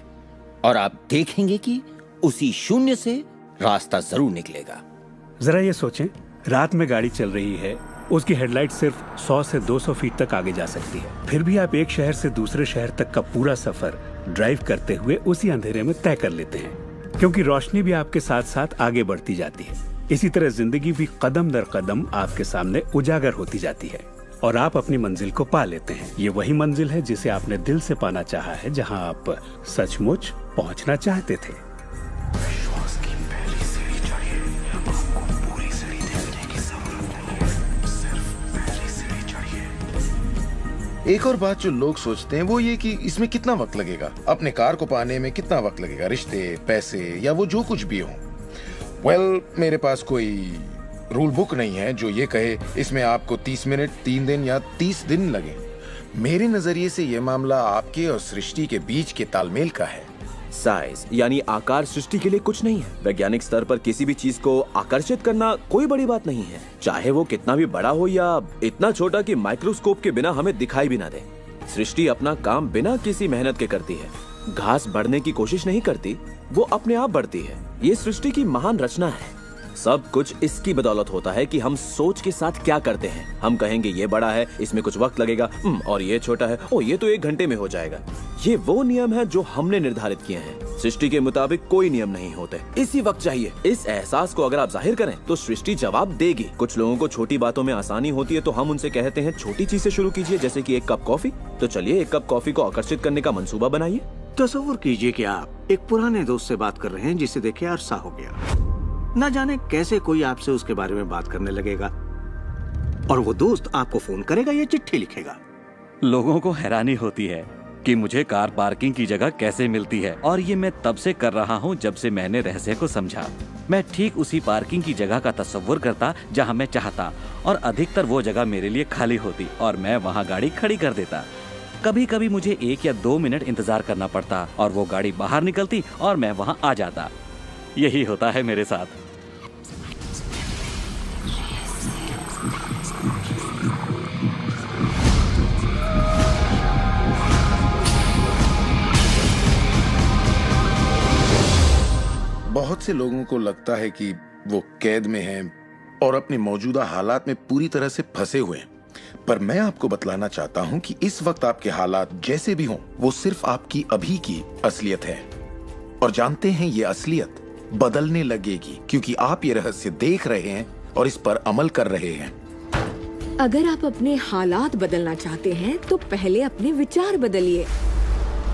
और आप देखेंगे कि उसी शून्य से रास्ता जरूर निकलेगा। जरा ये सोचें, रात में गाड़ी चल रही है, उसकी हेडलाइट सिर्फ 100 से 200 फीट तक आगे जा सकती है, फिर भी आप एक शहर से दूसरे शहर तक का पूरा सफर ड्राइव करते हुए उसी अंधेरे में तय कर लेते हैं, क्योंकि रोशनी भी आपके साथ साथ आगे बढ़ती जाती है। इसी तरह जिंदगी भी कदम दर कदम आपके सामने उजागर होती जाती है और आप अपनी मंजिल को पा लेते हैं। ये वही मंजिल है जिसे आपने दिल से पाना चाहा है, जहां आप सचमुच पहुंचना चाहते थे। एक और बात जो लोग सोचते हैं वो ये कि इसमें कितना वक्त लगेगा, अपने कार को पाने में कितना वक्त लगेगा, रिश्ते, पैसे या वो जो कुछ भी हो। वेल, मेरे पास कोई रूल बुक नहीं है जो ये कहे इसमें आपको 30 मिनट, 3 दिन या 30 दिन लगे। मेरे नजरिए से ये मामला आपके और सृष्टि के बीच के तालमेल का है। साइज यानी आकार सृष्टि के लिए कुछ नहीं है। वैज्ञानिक स्तर पर किसी भी चीज को आकर्षित करना कोई बड़ी बात नहीं है, चाहे वो कितना भी बड़ा हो या इतना छोटा कि माइक्रोस्कोप के बिना हमें दिखाई भी ना दे। सृष्टि अपना काम बिना किसी मेहनत के करती है। घास बढ़ने की कोशिश नहीं करती, वो अपने आप बढ़ती है। ये सृष्टि की महान रचना है। सब कुछ इसकी बदौलत होता है कि हम सोच के साथ क्या करते हैं। हम कहेंगे ये बड़ा है, इसमें कुछ वक्त लगेगा, और ये छोटा है, ओ ये तो 1 घंटे में हो जाएगा। ये वो नियम है जो हमने निर्धारित किए हैं। सृष्टि के मुताबिक कोई नियम नहीं होते, इसी वक्त चाहिए। इस एहसास को अगर आप जाहिर करें तो सृष्टि जवाब देगी। कुछ लोगों को छोटी बातों में आसानी होती है तो हम उनसे कहते हैं छोटी चीज से शुरू कीजिए, जैसे कि 1 कप कॉफी। तो चलिए 1 कप कॉफी को आकर्षित करने का मंसूबा बनाइए। तस्वीर कीजिए कि आप एक पुराने दोस्त से बात कर रहे हैं जिसे देखे अरसा हो गया। न जाने कैसे कोई आपसे उसके बारे में बात करने लगेगा और वो दोस्त आपको फोन करेगा या चिट्ठी लिखेगा। लोगों को हैरानी होती है कि मुझे कार पार्किंग की जगह कैसे मिलती है, और ये मैं तब से कर रहा हूँ जब से मैंने रहस्य को समझा। मैं ठीक उसी पार्किंग की जगह का तस्वुर करता जहाँ मैं चाहता, और अधिकतर वो जगह मेरे लिए खाली होती और मैं वहाँ गाड़ी खड़ी कर देता। कभी कभी मुझे 1 या 2 मिनट इंतजार करना पड़ता और वो गाड़ी बाहर निकलती और मैं वहाँ आ जाता। यही होता है मेरे साथ। बहुत से लोगों को लगता है कि वो कैद में हैं और अपने मौजूदा हालात में पूरी तरह से फंसे हुए हैं, पर मैं आपको बतलाना चाहता हूं कि इस वक्त आपके हालात जैसे भी हों, वो सिर्फ आपकी अभी की असलियत है। और जानते हैं ये असलियत बदलने लगेगी क्योंकि आप ये रहस्य देख रहे हैं और इस पर अमल कर रहे हैं। अगर आप अपने हालात बदलना चाहते हैं तो पहले अपने विचार बदलिए।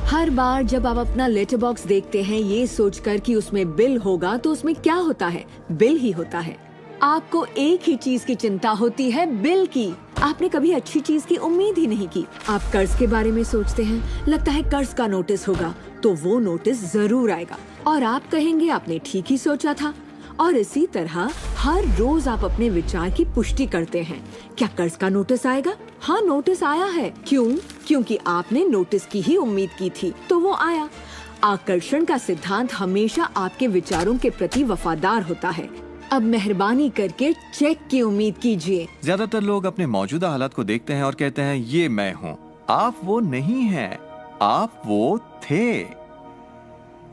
हर बार जब आप अपना लेटर बॉक्स देखते हैं ये सोचकर कि उसमें बिल होगा, तो उसमें क्या होता है? बिल ही होता है। आपको एक ही चीज की चिंता होती है, बिल की। आपने कभी अच्छी चीज की उम्मीद ही नहीं की। आप कर्ज के बारे में सोचते हैं, लगता है कर्ज का नोटिस होगा, तो वो नोटिस जरूर आएगा और आप कहेंगे आपने ठीक ही सोचा था। और इसी तरह हर रोज आप अपने विचार की पुष्टि करते हैं। क्या कर्ज का नोटिस आएगा? हाँ, नोटिस आया है। क्यों? क्योंकि आपने नोटिस की ही उम्मीद की थी, तो वो आया। आकर्षण का सिद्धांत हमेशा आपके विचारों के प्रति वफादार होता है। अब मेहरबानी करके चेक की उम्मीद कीजिए। ज्यादातर लोग अपने मौजूदा हालात को देखते हैं और कहते हैं ये मैं हूँ। आप वो नहीं हैं, आप वो थे।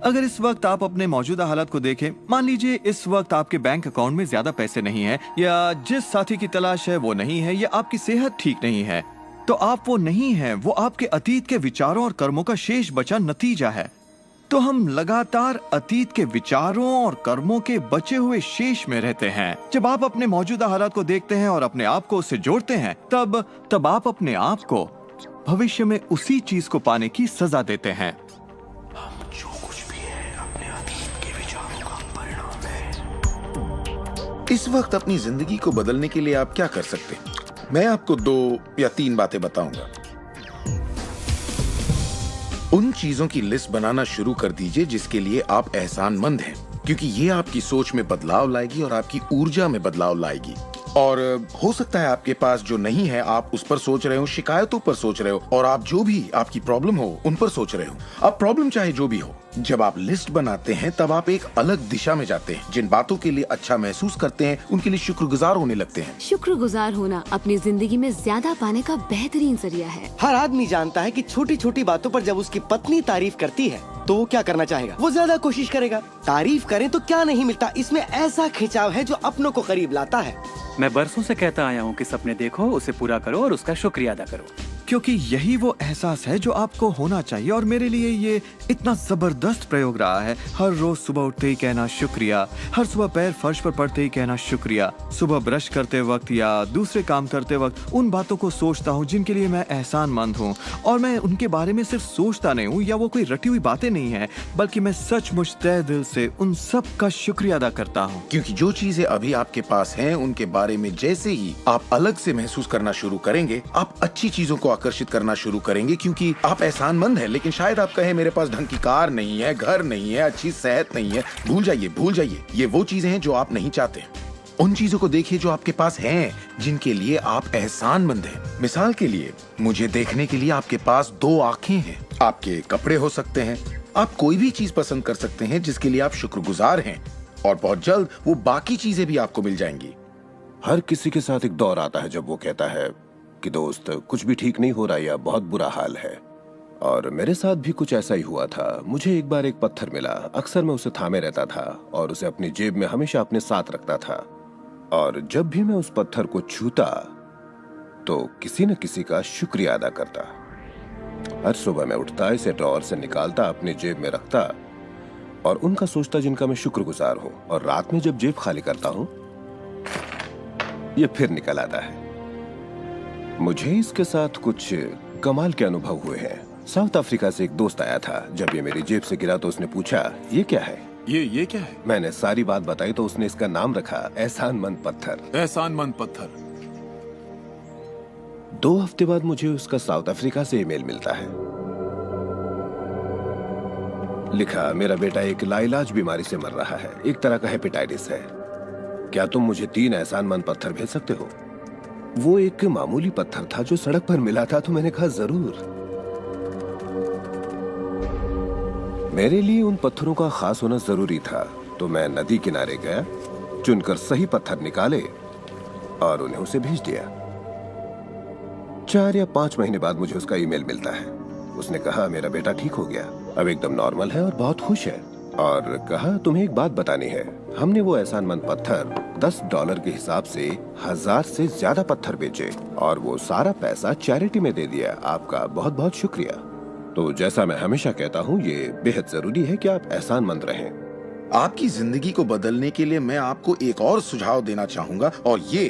अगर इस वक्त आप अपने मौजूदा हालात को देखें, मान लीजिए इस वक्त आपके बैंक अकाउंट में ज्यादा पैसे नहीं है, या जिस साथी की तलाश है वो नहीं है, या आपकी सेहत ठीक नहीं है, तो आप वो नहीं हैं। वो आपके अतीत के विचारों और कर्मों का शेष बचा नतीजा है। तो हम लगातार अतीत के विचारों और कर्मों के बचे हुए शेष में रहते हैं। जब आप अपने मौजूदा हालात को देखते हैं और अपने आप को उससे जोड़ते हैं, तब आप अपने आप को भविष्य में उसी चीज को पाने की सजा देते हैं। हम जो कुछ भी है अपने अतीत के विचारों का परिणाम है। इस वक्त अपनी जिंदगी को बदलने के लिए आप क्या कर सकते हैं? मैं आपको 2 या 3 बातें बताऊंगा। उन चीजों की लिस्ट बनाना शुरू कर दीजिए जिसके लिए आप एहसानमंद हैं, क्योंकि ये आपकी सोच में बदलाव लाएगी और आपकी ऊर्जा में बदलाव लाएगी। और हो सकता है आपके पास जो नहीं है आप उस पर सोच रहे हो, शिकायतों पर सोच रहे हो, और आप जो भी आपकी प्रॉब्लम हो उन पर सोच रहे हो। अब प्रॉब्लम चाहे जो भी हो, जब आप लिस्ट बनाते हैं तब आप एक अलग दिशा में जाते हैं। जिन बातों के लिए अच्छा महसूस करते हैं उनके लिए शुक्रगुजार होने लगते हैं। शुक्रगुजार होना अपनी जिंदगी में ज्यादा पाने का बेहतरीन जरिया है। हर आदमी जानता है कि छोटी छोटी बातों पर जब उसकी पत्नी तारीफ करती है तो वो क्या करना चाहेगा? वो ज्यादा कोशिश करेगा। तारीफ करें तो क्या नहीं मिलता, इसमें ऐसा खिंचाव है जो अपनों को करीब लाता है। मैं बरसों से कहता आया हूँ कि सपने देखो, उसे पूरा करो और उसका शुक्रिया अदा करो, क्योंकि यही वो एहसास है जो आपको होना चाहिए। और मेरे लिए ये इतना जबरदस्त प्रयोग रहा है। हर रोज सुबह उठते ही कहना शुक्रिया, हर सुबह पैर फर्श पर पड़ते ही कहना शुक्रिया, सुबह ब्रश करते वक्त या दूसरे काम करते वक्त उन बातों को सोचता हूँ जिनके लिए मैं एहसानमंद हूँ, और मैं उनके बारे में सिर्फ सोचता नहीं हूँ या वो कोई रटी हुई बातें नहीं है, बल्कि मैं सचमुच तहे दिल से उन सब का शुक्रिया अदा करता हूँ। क्योंकि जो चीजें अभी आपके पास हैं उनके बारे में जैसे ही आप अलग से महसूस करना शुरू करेंगे, आप अच्छी चीजों को आकर्षित करना शुरू करेंगे क्योंकि आप एहसानमंद हैं। लेकिन शायद आप कहें मेरे पास ढंग की कार नहीं है, घर नहीं है, अच्छी सेहत नहीं है। भूल जाइए, ये वो चीजें हैं जो आप नहीं चाहते। उन चीजों को देखिए जो आपके पास हैं, जिनके लिए आप एहसानमंद हैं। मिसाल के लिए, मुझे देखने के लिए आपके पास 2 आंखें हैं। आपके कपड़े हो सकते हैं, आप कोई भी चीज पसंद कर सकते हैं जिसके लिए आप शुक्रगुजार हैं, और बहुत जल्द वो बाकी चीजें भी आपको मिल जाएंगी। हर किसी के साथ एक दौर आता है जब वो कहता है कि दोस्त कुछ भी ठीक नहीं हो रहा या बहुत बुरा हाल है, और मेरे साथ भी कुछ ऐसा ही हुआ था। मुझे एक बार एक पत्थर मिला। अक्सर मैं उसे थामे रहता था और उसे अपनी जेब में हमेशा अपने साथ रखता था, और जब भी मैं उस पत्थर को छूता तो किसी न किसी का शुक्रिया अदा करता। हर सुबह मैं उठता, इसे ड्रॉअर से निकालता, अपनी जेब में रखता और उनका सोचता जिनका मैं शुक्रगुजार हूं, और रात में जब जेब खाली करता हूं ये फिर निकल आता है। मुझे इसके साथ कुछ कमाल के अनुभव हुए हैं। साउथ अफ्रीका से एक दोस्त आया था। जब ये मेरी जेब से गिरा तो उसने पूछा, ये क्या है? ये क्या है? मैंने सारी बात बताई तो उसने इसका नाम रखा एहसानमंद पत्थर। एहसानमंद पत्थर। 2 हफ्ते बाद मुझे उसका साउथ अफ्रीका से ईमेल मिलता है। लिखा, मेरा बेटा एक लाइलाज बीमारी से मर रहा है, एक तरह का हेपेटाइटिस है। क्या तुम मुझे 3 एहसानमंद पत्थर भेज सकते हो? वो एक मामूली पत्थर था जो सड़क पर मिला था, तो मैंने कहा जरूर। मेरे लिए उन पत्थरों का खास होना जरूरी था, तो मैं नदी किनारे गया, चुनकर सही पत्थर निकाले और उन्हें उसे भेज दिया। 4 या 5 महीने बाद मुझे उसका ईमेल मिलता है। उसने कहा मेरा बेटा ठीक हो गया, अब एकदम नॉर्मल है और बहुत खुश है, और कहा तुम्हें एक बात बतानी है। हमने वो एहसानमंद पत्थर $10 के हिसाब से 1000 से ज्यादा पत्थर बेचे और वो सारा पैसा चैरिटी में दे दिया। आपका बहुत बहुत शुक्रिया। तो जैसा मैं हमेशा कहता हूँ, ये बेहद जरूरी है कि आप एहसानमंद रहें। आपकी जिंदगी को बदलने के लिए मैं आपको एक और सुझाव देना चाहूंगा, और ये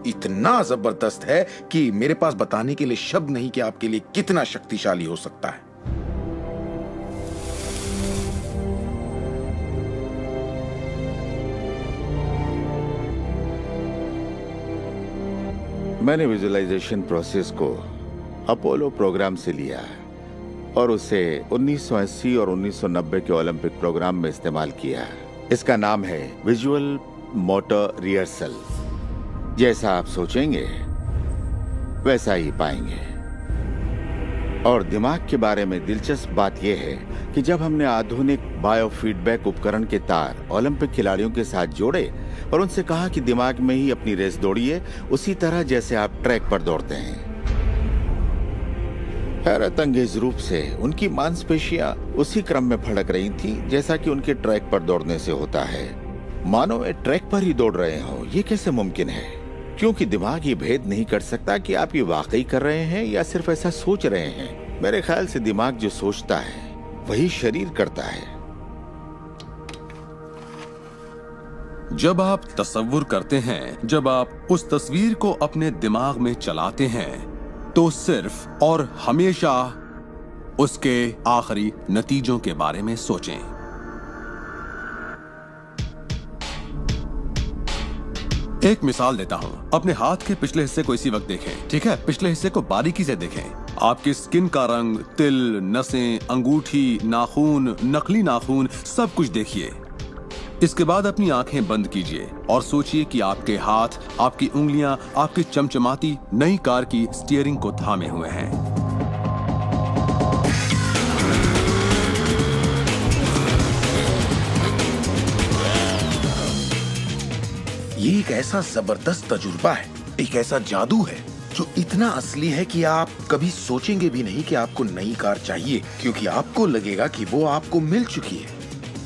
इतना जबरदस्त है कि मेरे पास बताने के लिए शब्द नहीं कि आपके लिए कितना शक्तिशाली हो सकता है। मैंने विजुअलाइजेशन प्रोसेस को अपोलो प्रोग्राम से लिया है और उसे 1980 और 1990 के ओलंपिक प्रोग्राम में इस्तेमाल किया है। इसका नाम है विजुअल मोटर रिहर्सल। जैसा आप सोचेंगे वैसा ही पाएंगे। और दिमाग के बारे में दिलचस्प बात यह है कि जब हमने आधुनिक बायोफीडबैक उपकरण के तार ओलंपिक खिलाड़ियों के साथ जोड़े और उनसे कहा कि दिमाग में ही अपनी रेस दौड़िए, उसी तरह जैसे आप ट्रैक पर दौड़ते हैं। हैरत अंगेज रूप से उनकी मांसपेशियां उसी क्रम में फड़क रही थी जैसा कि उनके ट्रैक पर दौड़ने से होता है, मानो वे ट्रैक पर ही दौड़ रहे हो। ये कैसे मुमकिन है? क्योंकि दिमाग ये भेद नहीं कर सकता कि आप ये वाकई कर रहे हैं या सिर्फ ऐसा सोच रहे हैं। मेरे ख्याल से दिमाग जो सोचता है वही शरीर करता है। जब आप तसव्वुर करते हैं, जब आप उस तस्वीर को अपने दिमाग में चलाते हैं, तो सिर्फ और हमेशा उसके आखिरी नतीजों के बारे में सोचें। एक मिसाल देता हूं। अपने हाथ के पिछले हिस्से को इसी वक्त देखें, ठीक है? पिछले हिस्से को बारीकी से देखें। आपकी स्किन का रंग, तिल, नसें, अंगूठी, नाखून, नकली नाखून, सब कुछ देखिए। इसके बाद अपनी आंखें बंद कीजिए और सोचिए कि आपके हाथ, आपकी उंगलियां, आपकी चमचमाती नई कार की स्टीयरिंग को थामे हुए हैं। ये एक ऐसा जबरदस्त तजुर्बा है, एक ऐसा जादू है जो इतना असली है कि आप कभी सोचेंगे भी नहीं कि आपको नई कार चाहिए, क्योंकि आपको लगेगा कि वो आपको मिल चुकी है।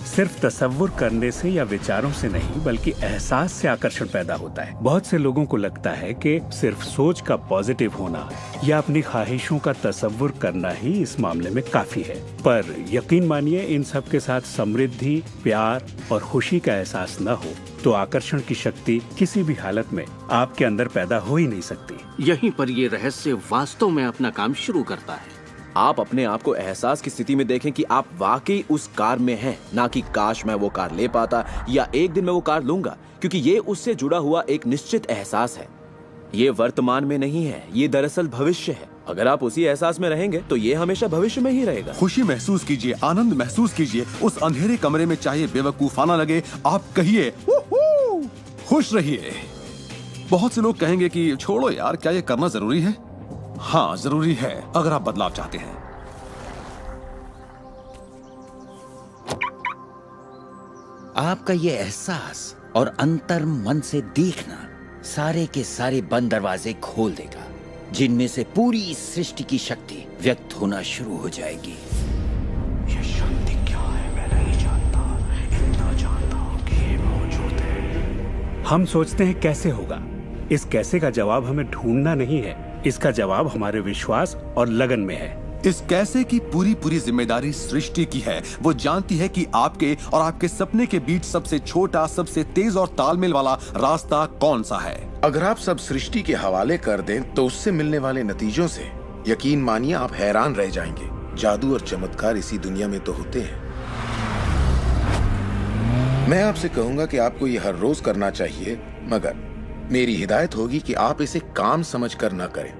सिर्फ तसव्वुर करने से या विचारों से नहीं, बल्कि एहसास से आकर्षण पैदा होता है। बहुत से लोगों को लगता है कि सिर्फ सोच का पॉजिटिव होना या अपनी ख्वाहिशों का तसव्वुर करना ही इस मामले में काफी है, पर यकीन मानिए इन सब के साथ समृद्धि, प्यार और खुशी का एहसास न हो तो आकर्षण की शक्ति किसी भी हालत में आपके अंदर पैदा हो ही नहीं सकती। यहीं पर ये रहस्य वास्तव में अपना काम शुरू करता है। आप अपने आप को एहसास की स्थिति में देखें कि आप वाकई उस कार में हैं, ना कि काश मैं वो कार ले पाता या एक दिन मैं वो कार लूंगा, क्योंकि ये उससे जुड़ा हुआ एक निश्चित एहसास है। ये वर्तमान में नहीं है, ये दरअसल भविष्य है। अगर आप उसी एहसास में रहेंगे तो ये हमेशा भविष्य में ही रहेगा। खुशी महसूस कीजिए, आनंद महसूस कीजिए। उस अंधेरे कमरे में चाहे बेवकूफाना लगे, आप कहिए खुश रहिए। बहुत से लोग कहेंगे कि छोड़ो यार, क्या ये करना जरूरी है? हाँ, जरूरी है अगर आप बदलाव चाहते हैं। आपका ये एहसास और अंतर मन से देखना सारे के सारे बंद दरवाजे खोल देगा, जिनमें से पूरी इस सृष्टि की शक्ति व्यक्त होना शुरू हो जाएगी। ये शक्ति क्या है मैं नहीं जानता, इतना जानता हूँ कि ये मौजूद है। हम सोचते हैं कैसे होगा। इस कैसे का जवाब हमें ढूंढना नहीं है, इसका जवाब हमारे विश्वास और लगन में है। इस कैसे की पूरी जिम्मेदारी सृष्टि की है। वो जानती है कि आपके और आपके सपने के बीच सबसे छोटा, सबसे तेज और तालमेल वाला रास्ता कौन सा है। अगर आप सब सृष्टि के हवाले कर दें तो उससे मिलने वाले नतीजों से यकीन मानिए आप हैरान रह जाएंगे। जादू और चमत्कार इसी दुनिया में तो होते हैं। मैं आपसे कहूंगा कि आपको ये हर रोज करना चाहिए, मगर मेरी हिदायत होगी कि आप इसे काम समझकर न करें।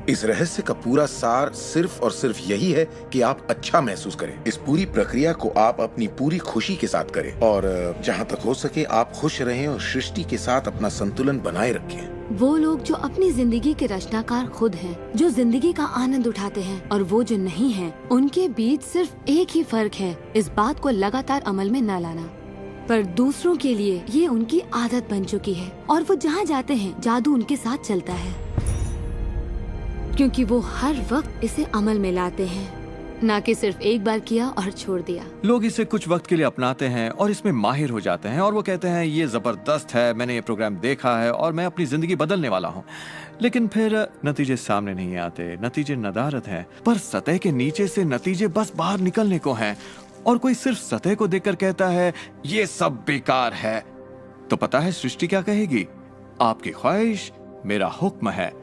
इस रहस्य का पूरा सार सिर्फ और सिर्फ यही है कि आप अच्छा महसूस करें। इस पूरी प्रक्रिया को आप अपनी पूरी खुशी के साथ करें और जहां तक हो सके आप खुश रहें और सृष्टि के साथ अपना संतुलन बनाए रखें। वो लोग जो अपनी जिंदगी के रचनाकार खुद हैं, जो जिंदगी का आनंद उठाते हैं, और वो जो नहीं हैं, उनके बीच सिर्फ एक ही फर्क है, इस बात को लगातार अमल में न लाना। पर दूसरों के लिए ये उनकी आदत बन चुकी है और वो जहाँ जाते हैं जादू उनके साथ चलता है, क्योंकि वो हर वक्त इसे अमल में लाते हैं, ना कि सिर्फ एक बार किया और छोड़ दिया। लोग इसे कुछ वक्त के लिए अपनाते हैं और इसमें माहिर हो जाते हैं और वो कहते हैं ये जबरदस्त है, मैंने ये प्रोग्राम देखा है और मैं अपनी जिंदगी बदलने वाला हूँ। लेकिन फिर नतीजे सामने नहीं आते, नतीजे नदारद हैं। पर सतह के नीचे से नतीजे बस बाहर निकलने को हैं और कोई सिर्फ सतह को देखकर कहता है ये सब बेकार है। तो पता है सृष्टि क्या कहेगी? आपकी ख्वाहिश मेरा हुक्म है,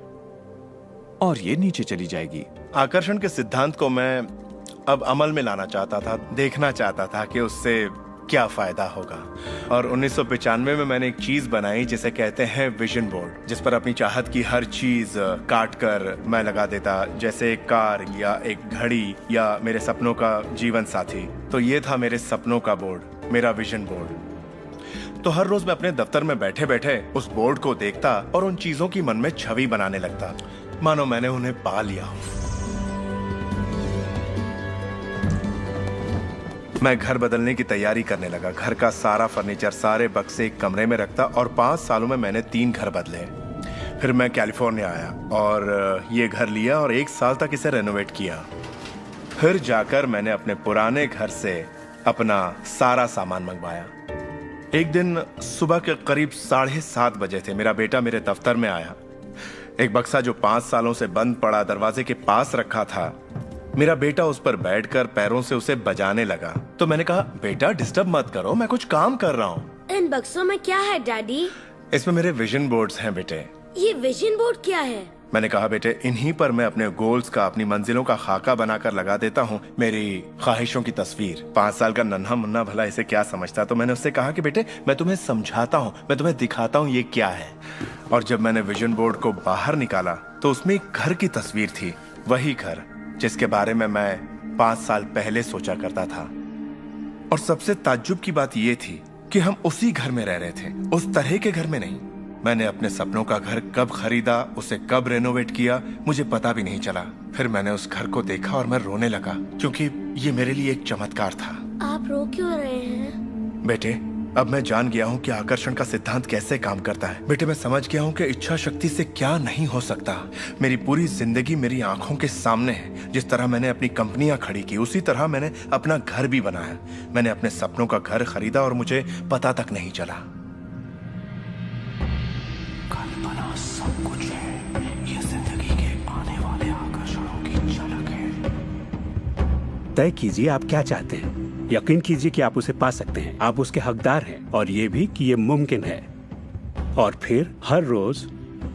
और ये नीचे चली जाएगी। आकर्षण के सिद्धांत को मैं अब अमल में लाना चाहता था, देखना चाहता था कि उससे क्या फायदा होगा। और 1995 में मैंने एक चीज बनाई जिसे कहते हैं विजन बोर्ड, जिस पर अपनी चाहत की हर चीज काट कर मैं लगा देता, जैसे एक कार या एक घड़ी या मेरे सपनों का जीवन साथी। तो ये था मेरे सपनों का बोर्ड, मेरा विजन बोर्ड। तो हर रोज मैं अपने दफ्तर में बैठे बैठे उस बोर्ड को देखता और उन चीजों की मन में छवि बनाने लगता, मानो मैंने उन्हें पा लिया हो। मैं घर बदलने की तैयारी करने लगा। घर का सारा फर्नीचर, सारे बक्से एक कमरे में रखता और 5 सालों में मैंने 3 घर बदले। फिर मैं कैलिफोर्निया आया और ये घर लिया और 1 साल तक इसे रेनोवेट किया। फिर जाकर मैंने अपने पुराने घर से अपना सारा सामान मंगवाया। एक दिन सुबह के करीब 7:30 बजे थे। मेरा बेटा मेरे दफ्तर में आया। एक बक्सा जो 5 सालों से बंद पड़ा दरवाजे के पास रखा था, मेरा बेटा उस पर बैठकर पैरों से उसे बजाने लगा। तो मैंने कहा, बेटा डिस्टर्ब मत करो, मैं कुछ काम कर रहा हूँ। इन बक्सों में क्या है डैडी? इसमें मेरे विजन बोर्ड्स हैं बेटे। ये विजन बोर्ड क्या है? मैंने कहा, बेटे इन्हीं पर मैं अपने गोल्स का, अपनी मंजिलों का खाका बनाकर लगा देता हूँ, मेरी ख्वाहिशों की तस्वीर। 5 साल का नन्हा मुन्ना भला इसे क्या समझता। तो मैंने उससे कहा कि बेटे मैं तुम्हें समझाता हूँ, मैं तुम्हें दिखाता हूँ ये क्या है। और जब मैंने विजन बोर्ड को बाहर निकाला तो उसमें एक घर की तस्वीर थी, वही घर जिसके बारे में मैं 5 साल पहले सोचा करता था। और सबसे ताज्जुब की बात यह थी कि हम उसी घर में रह रहे थे, उस तरह के घर में नहीं। मैंने अपने सपनों का घर कब खरीदा, उसे कब रेनोवेट किया, मुझे पता भी नहीं चला। फिर मैंने उस घर को देखा और मैं रोने लगा, क्योंकि ये मेरे लिए एक चमत्कार था। आप रो क्यों रहे हैं? बेटे अब मैं जान गया हूँ कि आकर्षण का सिद्धांत कैसे काम करता है। बेटे मैं समझ गया हूँ कि इच्छा शक्ति से क्या नहीं हो सकता। मेरी पूरी जिंदगी मेरी आंखों के सामने है। जिस तरह मैंने अपनी कंपनियां खड़ी की, उसी तरह मैंने अपना घर भी बनाया। मैंने अपने सपनों का घर खरीदा और मुझे पता तक नहीं चला। कल्पना सब कुछ है, ये जिंदगी के आने वाले आकर्षणों की झलक है। तय कीजिए आप क्या चाहते हैं। यकीन कीजिए कि आप उसे पा सकते हैं, आप उसके हकदार हैं, और ये भी कि ये मुमकिन है। और फिर हर रोज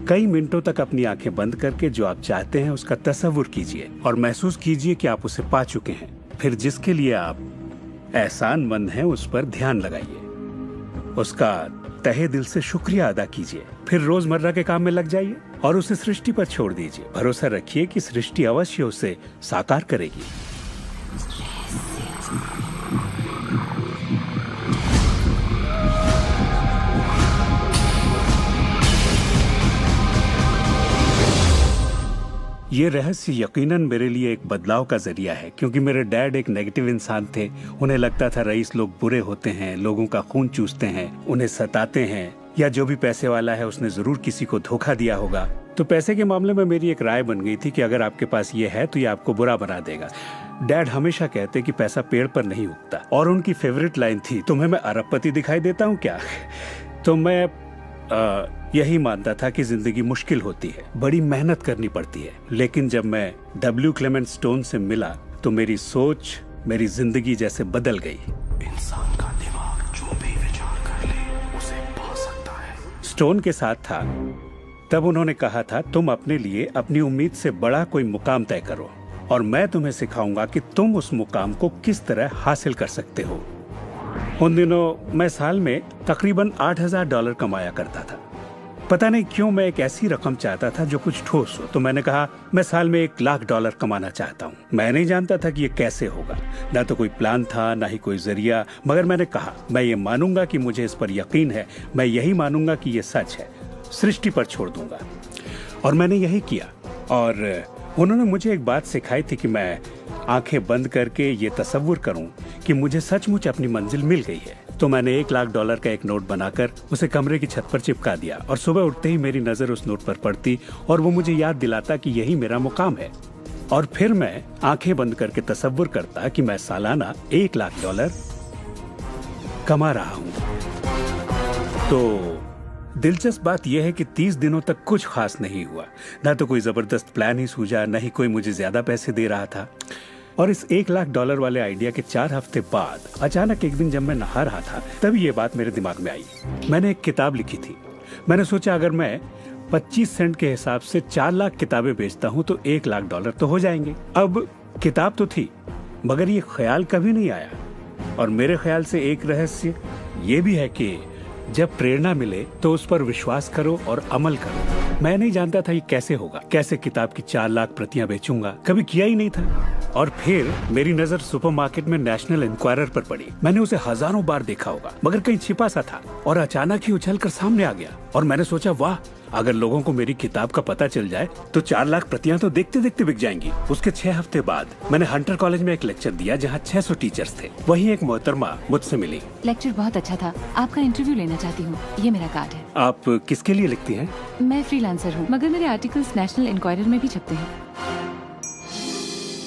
कई मिनटों तक अपनी आंखें बंद करके जो आप चाहते हैं उसका तस्वुर कीजिए और महसूस कीजिए कि आप उसे पा चुके हैं। फिर जिसके लिए आप एहसानमंद हैं उस पर ध्यान लगाइए, उसका तहे दिल से शुक्रिया अदा कीजिए। फिर रोजमर्रा के काम में लग जाइए और उसे सृष्टि पर छोड़ दीजिए। भरोसा रखिए कि सृष्टि अवश्य उसे साकार करेगी। ये रहस्य यकीनन मेरे लिए एक बदलाव का जरिया है, क्योंकि मेरे डैड एक नेगेटिव इंसान थे। उन्हें लगता था रईस लोग बुरे होते हैं, लोगों का खून चूसते हैं, उन्हें सताते हैं, या जो भी पैसे वाला है उसने जरूर किसी को धोखा दिया होगा। तो पैसे के मामले में मेरी एक राय बन गई थी कि अगर आपके पास ये है तो ये आपको बुरा बना देगा। डैड हमेशा कहते कि पैसा पेड़ पर नहीं उगता, और उनकी फेवरेट लाइन थी, तुम्हें मैं अरबपति दिखाई देता हूँ क्या? तो मैं यही मानता था कि जिंदगी मुश्किल होती है, बड़ी मेहनत करनी पड़ती है। लेकिन जब मैं W. क्लेमेंट स्टोन से मिला तो मेरी सोच, मेरी जिंदगी जैसे बदल गई। इंसान का दिमाग जो भी विचार कर ले उसे पा सकता है। स्टोन के साथ था तब उन्होंने कहा था, तुम अपने लिए अपनी उम्मीद से बड़ा कोई मुकाम तय करो और मैं तुम्हें सिखाऊंगा कि तुम उस मुकाम को किस तरह हासिल कर सकते हो। उन दिनों मैं साल में तकरीबन $8,000 कमाया करता था। पता नहीं क्यों मैं एक ऐसी रकम चाहता था जो कुछ ठोस हो, तो मैंने कहा मैं साल में $1,00,000 कमाना चाहता हूँ। मैं नहीं जानता था कि ये कैसे होगा, ना तो कोई प्लान था ना ही कोई जरिया, मगर मैंने कहा मैं ये मानूंगा कि मुझे इस पर यकीन है, मैं यही मानूंगा कि ये सच है, सृष्टि पर छोड़ दूंगा। और मैंने यही किया। और उन्होंने मुझे एक बात सिखाई थी कि मैं आंखें बंद करके ये तसव्वुर करूं कि मुझे सचमुच अपनी मंजिल मिल गई है। तो मैंने $1,00,000 का एक नोट बनाकर उसे कमरे की छत पर चिपका दिया, और सुबह उठते ही मेरी नजर उस नोट पर पड़ती और वो मुझे याद दिलाता कि यही मेरा मुकाम है। और फिर मैं आंखें बंद करके तसव्वुर करता कि मैं सालाना $1,00,000 कमा रहा हूं। तो दिलचस्प बात यह है कि 30 दिनों तक कुछ खास नहीं हुआ। ना तो कोई जबरदस्त प्लान ही सूझा, ना ही कोई मुझे ज्यादा पैसे दे रहा था। और इस $1,00,000 वाले आइडिया के 4 हफ्ते बाद अचानक एक दिन जब मैं नहा रहा था तभी ये बात मेरे दिमाग में आई। मैंने एक किताब लिखी थी। मैंने सोचा अगर मैं 25 सेंट के हिसाब से 4 लाख किताबें बेचता हूँ तो $1,00,000 तो हो जाएंगे। अब किताब तो थी, मगर ये ख्याल कभी नहीं आया। और मेरे ख्याल से एक रहस्य ये भी है कि जब प्रेरणा मिले तो उस पर विश्वास करो और अमल करो। मैं नहीं जानता था ये कैसे होगा, कैसे किताब की 4 लाख प्रतियां बेचूंगा, कभी किया ही नहीं था। और फिर मेरी नजर सुपरमार्केट में नेशनल इंक्वायरर पर पड़ी। मैंने उसे हजारों बार देखा होगा, मगर कहीं छिपा सा था, और अचानक ही उछलकर सामने आ गया। और मैंने सोचा वाह, अगर लोगों को मेरी किताब का पता चल जाए तो 4 लाख प्रतियां तो देखते देखते बिक जाएंगी। उसके 6 हफ्ते बाद मैंने हंटर कॉलेज में एक लेक्चर दिया जहाँ 600 टीचर्स थे। वहीं एक मोहतरमा मुझसे मिली। लेक्चर बहुत अच्छा था, आपका इंटरव्यू लेना चाहती हूँ, ये मेरा कार्ड है। आप किसके लिए लिखती हैं? मैं फ्रीलांसर हूँ, मगर मेरे आर्टिकल्स नेशनल इंक्वायरर में भी छपते हैं।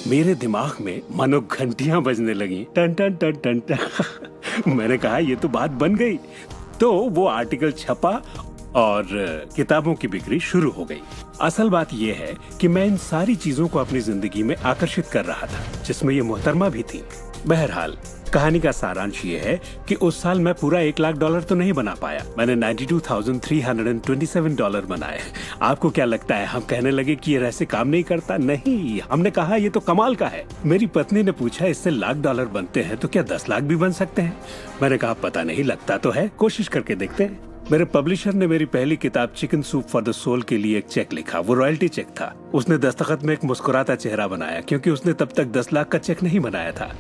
मेरे दिमाग में मानो घंटियां बजने लगी, टन टन टन टन टन। मैंने कहा ये तो बात बन गई। तो वो आर्टिकल छपा और किताबों की बिक्री शुरू हो गई। असल बात यह है कि मैं इन सारी चीजों को अपनी जिंदगी में आकर्षित कर रहा था, जिसमें ये मोहतरमा भी थी। बहरहाल कहानी का सारांश ये है कि उस साल मैं पूरा $1,00,000 तो नहीं बना पाया। मैंने $92,327 बनाए। आपको क्या लगता है हम कहने लगे कि ये रहस्य काम नहीं करता? नहीं, हमने कहा ये तो कमाल का है। मेरी पत्नी ने पूछा इससे $1,00,000 बनते हैं तो क्या 10 लाख भी बन सकते हैं? मैंने कहा पता नहीं, लगता तो है, कोशिश करके देखते हैं। मेरे पब्लिशर ने मेरी पहली किताब chicken soup for the soul के लिए एक चेक लिखा। वो रॉयल्टी चेक था। उसने दस्तखत में एक मुस्कुराता चेहरा बनाया, क्योंकि उसने तब तक 10 लाख का चेक नहीं बनाया था।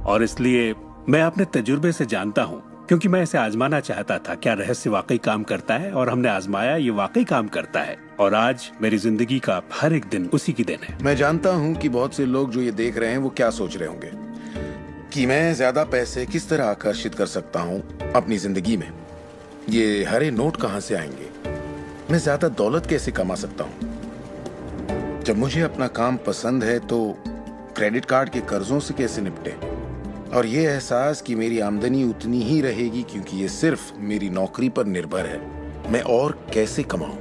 और इसलिए मैं अपने तजुर्बे से जानता हूँ, क्योंकि मैं इसे आजमाना चाहता था क्या रहस्य वाकई काम करता है, और हमने आजमाया, ये वाकई काम करता है। और आज मेरी जिंदगी का हर एक दिन उसी की दिन है। मैं जानता हूँ कि बहुत से लोग जो ये देख रहे हैं वो क्या सोच रहे होंगे कि मैं ज्यादा पैसे किस तरह आकर्षित कर सकता हूँ अपनी जिंदगी में। ये हरे नोट कहाँ से आएंगे? मैं ज्यादा दौलत कैसे कमा सकता हूँ? जब मुझे अपना काम पसंद है तो क्रेडिट कार्ड के कर्जों से कैसे निपटे? और ये एहसास कि मेरी आमदनी उतनी ही रहेगी क्योंकि ये सिर्फ मेरी नौकरी पर निर्भर है, मैं और कैसे कमाऊं?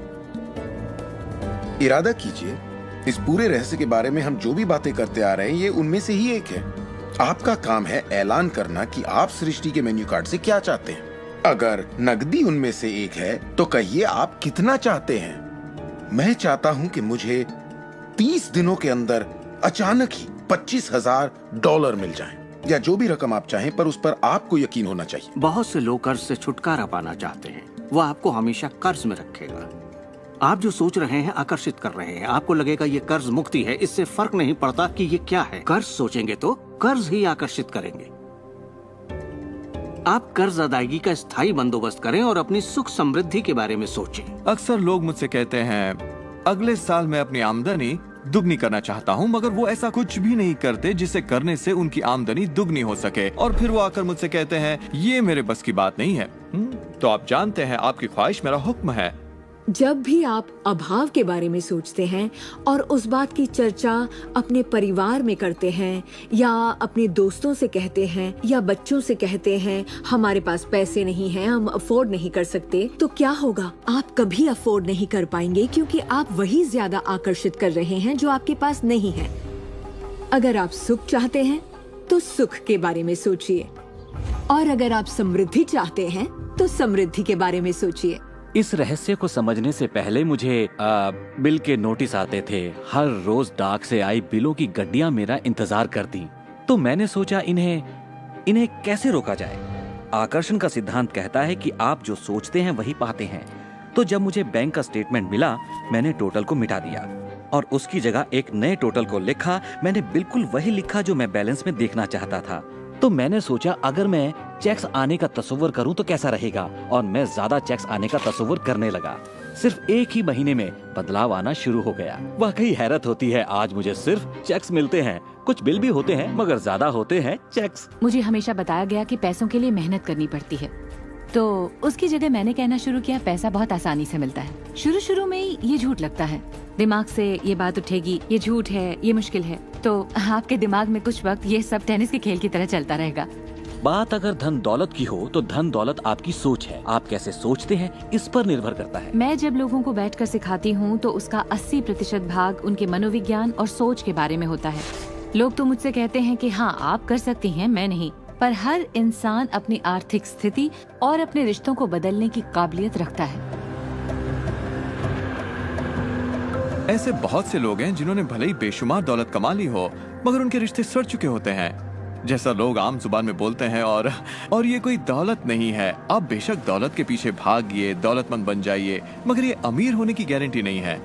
इरादा कीजिए, इस पूरे रहस्य के बारे में हम जो भी बातें करते आ रहे हैं ये उनमें से ही एक है। आपका काम है ऐलान करना कि आप सृष्टि के मेन्यू कार्ड से क्या चाहते हैं। अगर नकदी उनमें से एक है तो कहिए आप कितना चाहते हैं। मैं चाहता हूं कि मुझे 30 दिनों के अंदर अचानक ही $25,000 मिल जाएं, या जो भी रकम आप चाहें, पर उस पर आपको यकीन होना चाहिए। बहुत से लोग कर्ज से छुटकारा पाना चाहते हैं, वो आपको हमेशा कर्ज में रखेगा। आप जो सोच रहे हैं आकर्षित कर रहे हैं। आपको लगेगा ये कर्ज मुक्ति है, इससे फर्क नहीं पड़ता कि ये क्या है। कर्ज सोचेंगे तो कर्ज ही आकर्षित करेंगे। आप कर्ज अदायगी का स्थायी बंदोबस्त करें और अपनी सुख समृद्धि के बारे में सोचें। अक्सर लोग मुझसे कहते हैं अगले साल मैं अपनी आमदनी दुगनी करना चाहता हूँ, मगर वो ऐसा कुछ भी नहीं करते जिसे करने से उनकी आमदनी दुगनी हो सके। और फिर वो आकर मुझसे कहते हैं ये मेरे बस की बात नहीं है। तो आप जानते हैं आपकी ख्वाहिश मेरा हुक्म है। जब भी आप अभाव के बारे में सोचते हैं और उस बात की चर्चा अपने परिवार में करते हैं या अपने दोस्तों से कहते हैं या बच्चों से कहते हैं हमारे पास पैसे नहीं हैं, हम अफोर्ड नहीं कर सकते, तो क्या होगा? आप कभी अफोर्ड नहीं कर पाएंगे क्योंकि आप वही ज्यादा आकर्षित कर रहे हैं जो आपके पास नहीं है। अगर आप सुख चाहते हैं तो सुख के बारे में सोचिए, और अगर आप समृद्धि चाहते हैं तो समृद्धि के बारे में सोचिए। इस रहस्य को समझने से पहले मुझे बिल के नोटिस आते थे। हर रोज डाक से आई बिलों की गड्डियां मेरा इंतजार करती। तो मैंने सोचा इन्हें कैसे रोका जाए। आकर्षण का सिद्धांत कहता है कि आप जो सोचते हैं वही पाते हैं। तो जब मुझे बैंक का स्टेटमेंट मिला, मैंने टोटल को मिटा दिया और उसकी जगह एक नए टोटल को लिखा। मैंने बिल्कुल वही लिखा जो मैं बैलेंस में देखना चाहता था। तो मैंने सोचा अगर मैं चेक्स आने का तस्वीर करूं तो कैसा रहेगा, और मैं ज्यादा चेक्स आने का तस्वीर करने लगा। सिर्फ एक ही महीने में बदलाव आना शुरू हो गया। वाकई हैरत होती है, आज मुझे सिर्फ चेक्स मिलते हैं। कुछ बिल भी होते हैं मगर ज्यादा होते हैं चेक्स। मुझे हमेशा बताया गया कि पैसों के लिए मेहनत करनी पड़ती है, तो उसकी जगह मैंने कहना शुरू किया पैसा बहुत आसानी से मिलता है। शुरू में ये झूठ लगता है, दिमाग से ये बात उठेगी ये झूठ है, ये मुश्किल है, तो आपके दिमाग में कुछ वक्त ये सब टेनिस के खेल की तरह चलता रहेगा। बात अगर धन दौलत की हो तो धन दौलत आपकी सोच है। आप कैसे सोचते हैं इस पर निर्भर करता है। मैं जब लोगों को बैठकर सिखाती हूँ तो उसका 80% भाग उनके मनोविज्ञान और सोच के बारे में होता है। लोग तो मुझसे कहते हैं कि हाँ आप कर सकती हैं, मैं नहीं। पर हर इंसान अपनी आर्थिक स्थिति और अपने रिश्तों को बदलने की काबिलियत रखता है। ऐसे बहुत से लोग हैं जिन्होंने भले ही बेशुमार दौलत कमा ली हो मगर उनके रिश्ते सड़ चुके होते हैं, जैसा लोग आम जुबान में बोलते हैं। और ये कोई दौलत नहीं है। आप बेशक दौलत के पीछे भागिए, दौलतमंद बन जाइए, मगर ये अमीर होने की गारंटी नहीं है।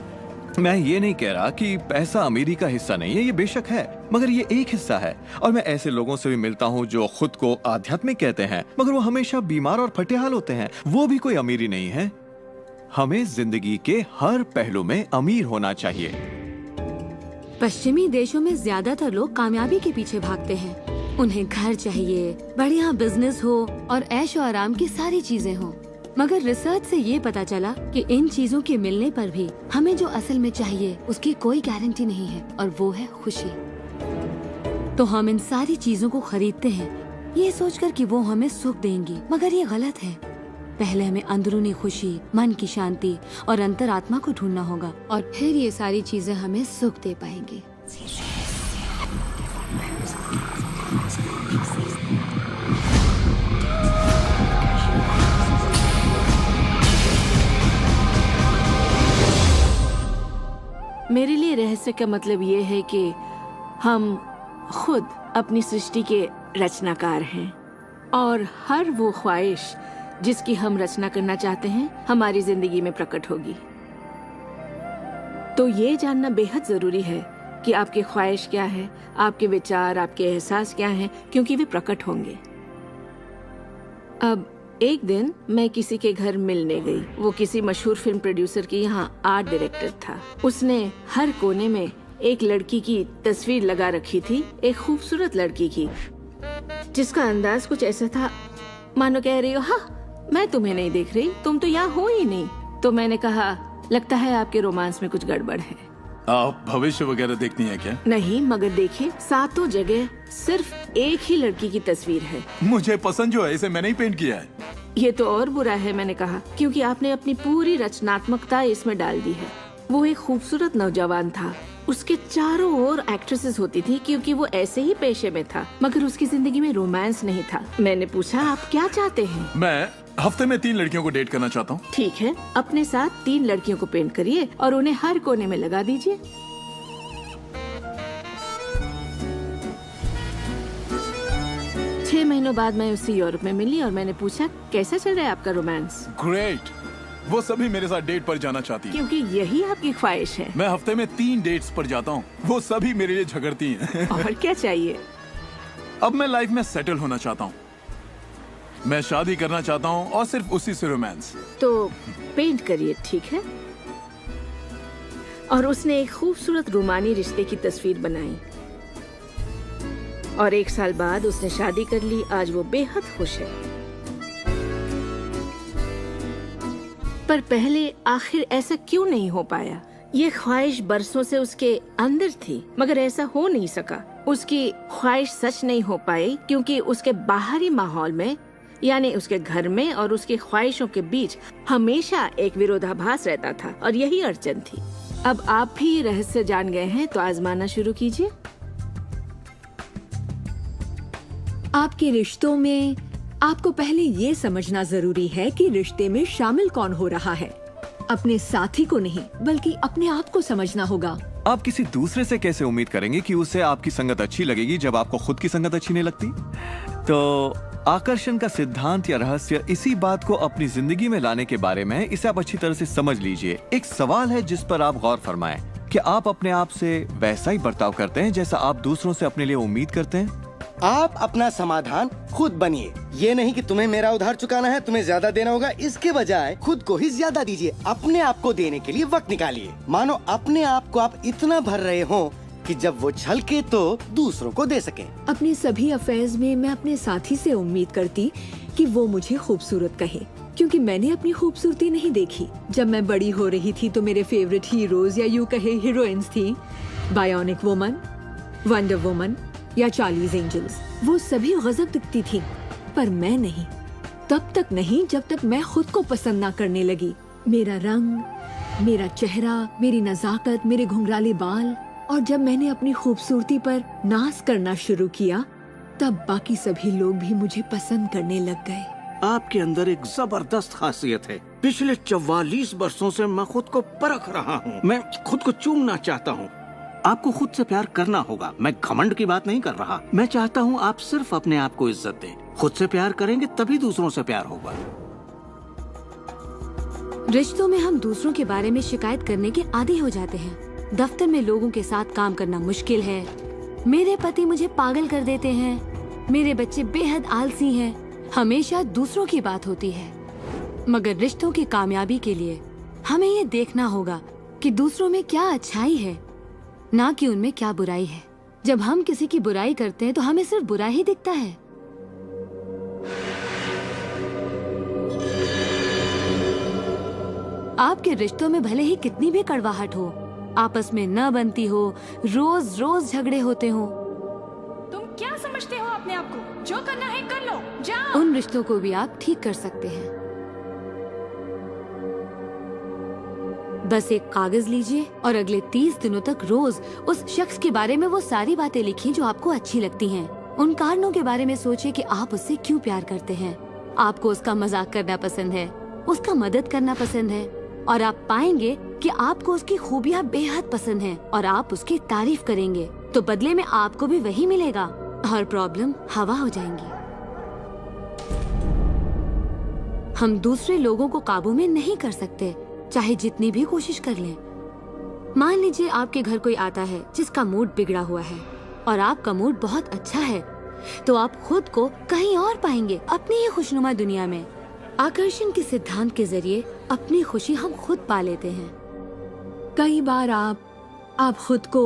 मैं ये नहीं कह रहा कि पैसा अमीरी का हिस्सा नहीं है, ये बेशक है, मगर ये एक हिस्सा है। और मैं ऐसे लोगों से भी मिलता हूँ जो खुद को आध्यात्मिक कहते हैं मगर वो हमेशा बीमार और फटेहाल होते हैं। वो भी कोई अमीरी नहीं है। हमें जिंदगी के हर पहलू में अमीर होना चाहिए। पश्चिमी देशों में ज्यादातर लोग कामयाबी के पीछे भागते हैं। उन्हें घर चाहिए, बढ़िया बिजनेस हो और ऐशो आराम की सारी चीजें हो। मगर रिसर्च से ये पता चला कि इन चीजों के मिलने पर भी हमें जो असल में चाहिए उसकी कोई गारंटी नहीं है, और वो है खुशी। तो हम इन सारी चीजों को खरीदते हैं ये सोचकर कि वो हमें सुख देंगी, मगर ये गलत है। पहले हमें अंदरूनी खुशी, मन की शांति और अंतरात्मा को ढूंढना होगा, और फिर ये सारी चीजें हमें सुख दे पाएंगी। मेरे लिए रहस्य का मतलब ये है कि हम खुद अपनी सृष्टि के रचनाकार हैं, और हर वो ख्वाहिश जिसकी हम रचना करना चाहते हैं हमारी जिंदगी में प्रकट होगी। तो ये जानना बेहद जरूरी है कि आपकी ख्वाहिश क्या है, आपके विचार, आपके एहसास क्या हैं, क्योंकि वे प्रकट होंगे। अब एक दिन मैं किसी के घर मिलने गई। वो किसी मशहूर फिल्म प्रोड्यूसर की यहाँ आर्ट डायरेक्टर था। उसने हर कोने में एक लड़की की तस्वीर लगा रखी थी, एक खूबसूरत लड़की की, जिसका अंदाज कुछ ऐसा था मानो कह रही हो हाँ मैं तुम्हें नहीं देख रही, तुम तो यहाँ हो ही नहीं। तो मैंने कहा लगता है आपके रोमांस में कुछ गड़बड़ है। आप भविष्य वगैरह देखती हैं क्या? नहीं, मगर देखिए सातों जगह सिर्फ एक ही लड़की की तस्वीर है। मुझे पसंद जो है इसे मैंने ही पेंट किया है। ये तो और बुरा है, मैंने कहा, क्योंकि आपने अपनी पूरी रचनात्मकता इसमें डाल दी है। वो एक खूबसूरत नौजवान था, उसके चारों ओर एक्ट्रेसेस होती थी क्योंकि वो ऐसे ही पेशे में था, मगर उसकी जिंदगी में रोमांस नहीं था। मैंने पूछा आप क्या चाहते हैं? मैं हफ्ते में 3 लड़कियों को डेट करना चाहता हूँ। ठीक है, अपने साथ 3 लड़कियों को पेंट करिए और उन्हें हर कोने में लगा दीजिए। छह महीनों बाद मैं उससे यूरोप में मिली और मैंने पूछा कैसा चल रहा है आपका रोमांस? ग्रेट। वो सभी मेरे साथ डेट पर जाना चाहती हैं। क्योंकि यही आपकी ख्वाहिश है। मैं हफ्ते में 3 डेट्स पर जाता हूँ, वो सभी मेरे लिए झगड़ती हैं। और क्या चाहिए? अब मैं लाइफ में सेटल होना चाहता हूँ, मैं शादी करना चाहता हूँ और सिर्फ उसी से रोमांस। तो पेंट करिए, ठीक है? और उसने एक खूबसूरत रूमानी रिश्ते की तस्वीर बनाई और 1 साल बाद उसने शादी कर ली। आज वो बेहद खुश है। पर पहले आखिर ऐसा क्यों नहीं हो पाया? ये ख्वाहिश बरसों से उसके अंदर थी, मगर ऐसा हो नहीं सका। उसकी ख्वाहिश सच नहीं हो पाई क्योंकि उसके बाहरी माहौल में, यानी उसके घर में और उसकी ख्वाहिशों के बीच हमेशा एक विरोधाभास रहता था और यही अड़चन थी। अब आप भी ये रहस्य जान गए हैं तो आजमाना शुरू कीजिए। आपके रिश्तों में आपको पहले ये समझना जरूरी है कि रिश्ते में शामिल कौन हो रहा है। अपने साथी को नहीं, बल्कि अपने आप को समझना होगा। आप किसी दूसरे से कैसे उम्मीद करेंगे कि उसे आपकी संगत अच्छी लगेगी जब आपको खुद की संगत अच्छी नहीं लगती? तो आकर्षण का सिद्धांत या रहस्य इसी बात को अपनी जिंदगी में लाने के बारे में है। इसे आप अच्छी तरह से समझ लीजिए। एक सवाल है जिस पर आप गौर फरमाएं कि आप अपने आप से वैसा ही बर्ताव करते हैं जैसा आप दूसरों से अपने लिए उम्मीद करते हैं। आप अपना समाधान खुद बनिए। ये नहीं कि तुम्हें मेरा उधार चुकाना है, तुम्हें ज्यादा देना होगा। इसके बजाय खुद को ही ज्यादा दीजिए। अपने आप को देने के लिए वक्त निकालिए। मानो अपने आप को आप इतना भर रहे हो कि जब वो छलके तो दूसरों को दे सके। अपने सभी अफेयर्स में मैं अपने साथी से उम्मीद करती कि वो मुझे खूबसूरत कहे, क्योंकि मैंने अपनी खूबसूरती नहीं देखी। जब मैं बड़ी हो रही थी तो मेरे फेवरेट हीरोज या यूँ कहे हीरोइंस थी, बायोनिक वुमन, वंडर वुमन या चार्लीज एंजल्स। वो सभी गजब दिखती थी, पर मैं नहीं। तब तक नहीं जब तक मैं खुद को पसंद ना करने लगी। मेरा रंग, मेरा चेहरा, मेरी नजाकत, मेरे घुंघराले बाल। और जब मैंने अपनी खूबसूरती पर नाज करना शुरू किया, तब बाकी सभी लोग भी मुझे पसंद करने लग गए। आपके अंदर एक जबरदस्त खासियत है। पिछले 44 वर्षों से मैं खुद को परख रहा हूँ। मैं खुद को चूमना चाहता हूँ। आपको खुद से प्यार करना होगा। मैं घमंड की बात नहीं कर रहा। मैं चाहता हूँ आप सिर्फ अपने आप को इज्जत दें। खुद से प्यार करेंगे तभी दूसरों से प्यार होगा। रिश्तों में हम दूसरों के बारे में शिकायत करने के आदी हो जाते हैं। दफ्तर में लोगों के साथ काम करना मुश्किल है। मेरे पति मुझे पागल कर देते हैं। मेरे बच्चे बेहद आलसी हैं। हमेशा दूसरों की बात होती है। मगर रिश्तों की कामयाबी के लिए हमें ये देखना होगा कि दूसरों में क्या अच्छाई है, ना कि उनमें क्या बुराई है। जब हम किसी की बुराई करते हैं तो हमें सिर्फ बुरा ही दिखता है। आपके रिश्तों में भले ही कितनी भी कड़वाहट हो, आपस में न बनती हो, रोज रोज झगड़े होते हो, तुम क्या समझते हो अपने आप को? जो करना है कर लो, जाओ। उन रिश्तों को भी आप ठीक कर सकते हैं। बस एक कागज लीजिए और अगले 30 दिनों तक रोज उस शख्स के बारे में वो सारी बातें लिखिए जो आपको अच्छी लगती हैं। उन कारणों के बारे में सोचिए कि आप उससे क्यों प्यार करते हैं। आपको उसका मजाक करना पसंद है, उसका मदद करना पसंद है, और आप पाएंगे कि आपको उसकी खूबियां बेहद पसंद हैं और आप उसकी तारीफ करेंगे तो बदले में आपको भी वही मिलेगा और प्रॉब्लम हवा हो जाएंगी। हम दूसरे लोगों को काबू में नहीं कर सकते, चाहे जितनी भी कोशिश कर लें। मान लीजिए आपके घर कोई आता है जिसका मूड बिगड़ा हुआ है और आपका मूड बहुत अच्छा है, तो आप खुद को कहीं और पाएंगे, अपनी ही खुशनुमा दुनिया में। आकर्षण के सिद्धांत के जरिए अपनी खुशी हम खुद पा लेते हैं। कई बार आप खुद को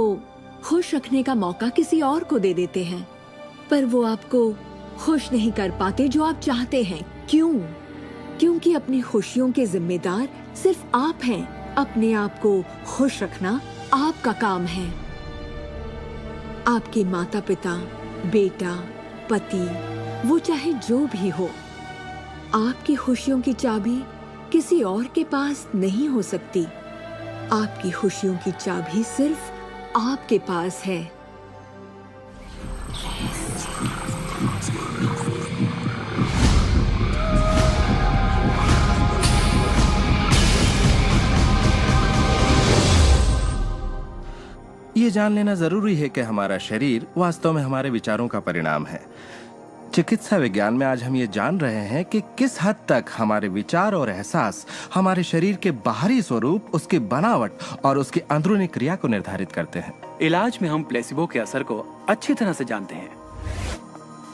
खुश रखने का मौका किसी और को दे देते हैं, पर वो आपको खुश नहीं कर पाते जो आप चाहते हैं। क्यों? क्योंकि अपनी खुशियों के जिम्मेदार सिर्फ आप हैं। अपने आप को खुश रखना आपका काम है। आपके माता पिता, बेटा, पति, वो चाहे जो भी हो, आपकी खुशियों की चाबी किसी और के पास नहीं हो सकती। आपकी खुशियों की चाबी सिर्फ आपके पास है। ये जान लेना जरूरी है कि हमारा शरीर वास्तव में हमारे विचारों का परिणाम है। चिकित्सा विज्ञान में आज हम ये जान रहे हैं कि किस हद तक हमारे विचार और एहसास हमारे शरीर के बाहरी स्वरूप, उसकी बनावट और उसकी अंदरूनी क्रिया को निर्धारित करते हैं। इलाज में हम प्लेसिबो के असर को अच्छी तरह से जानते हैं।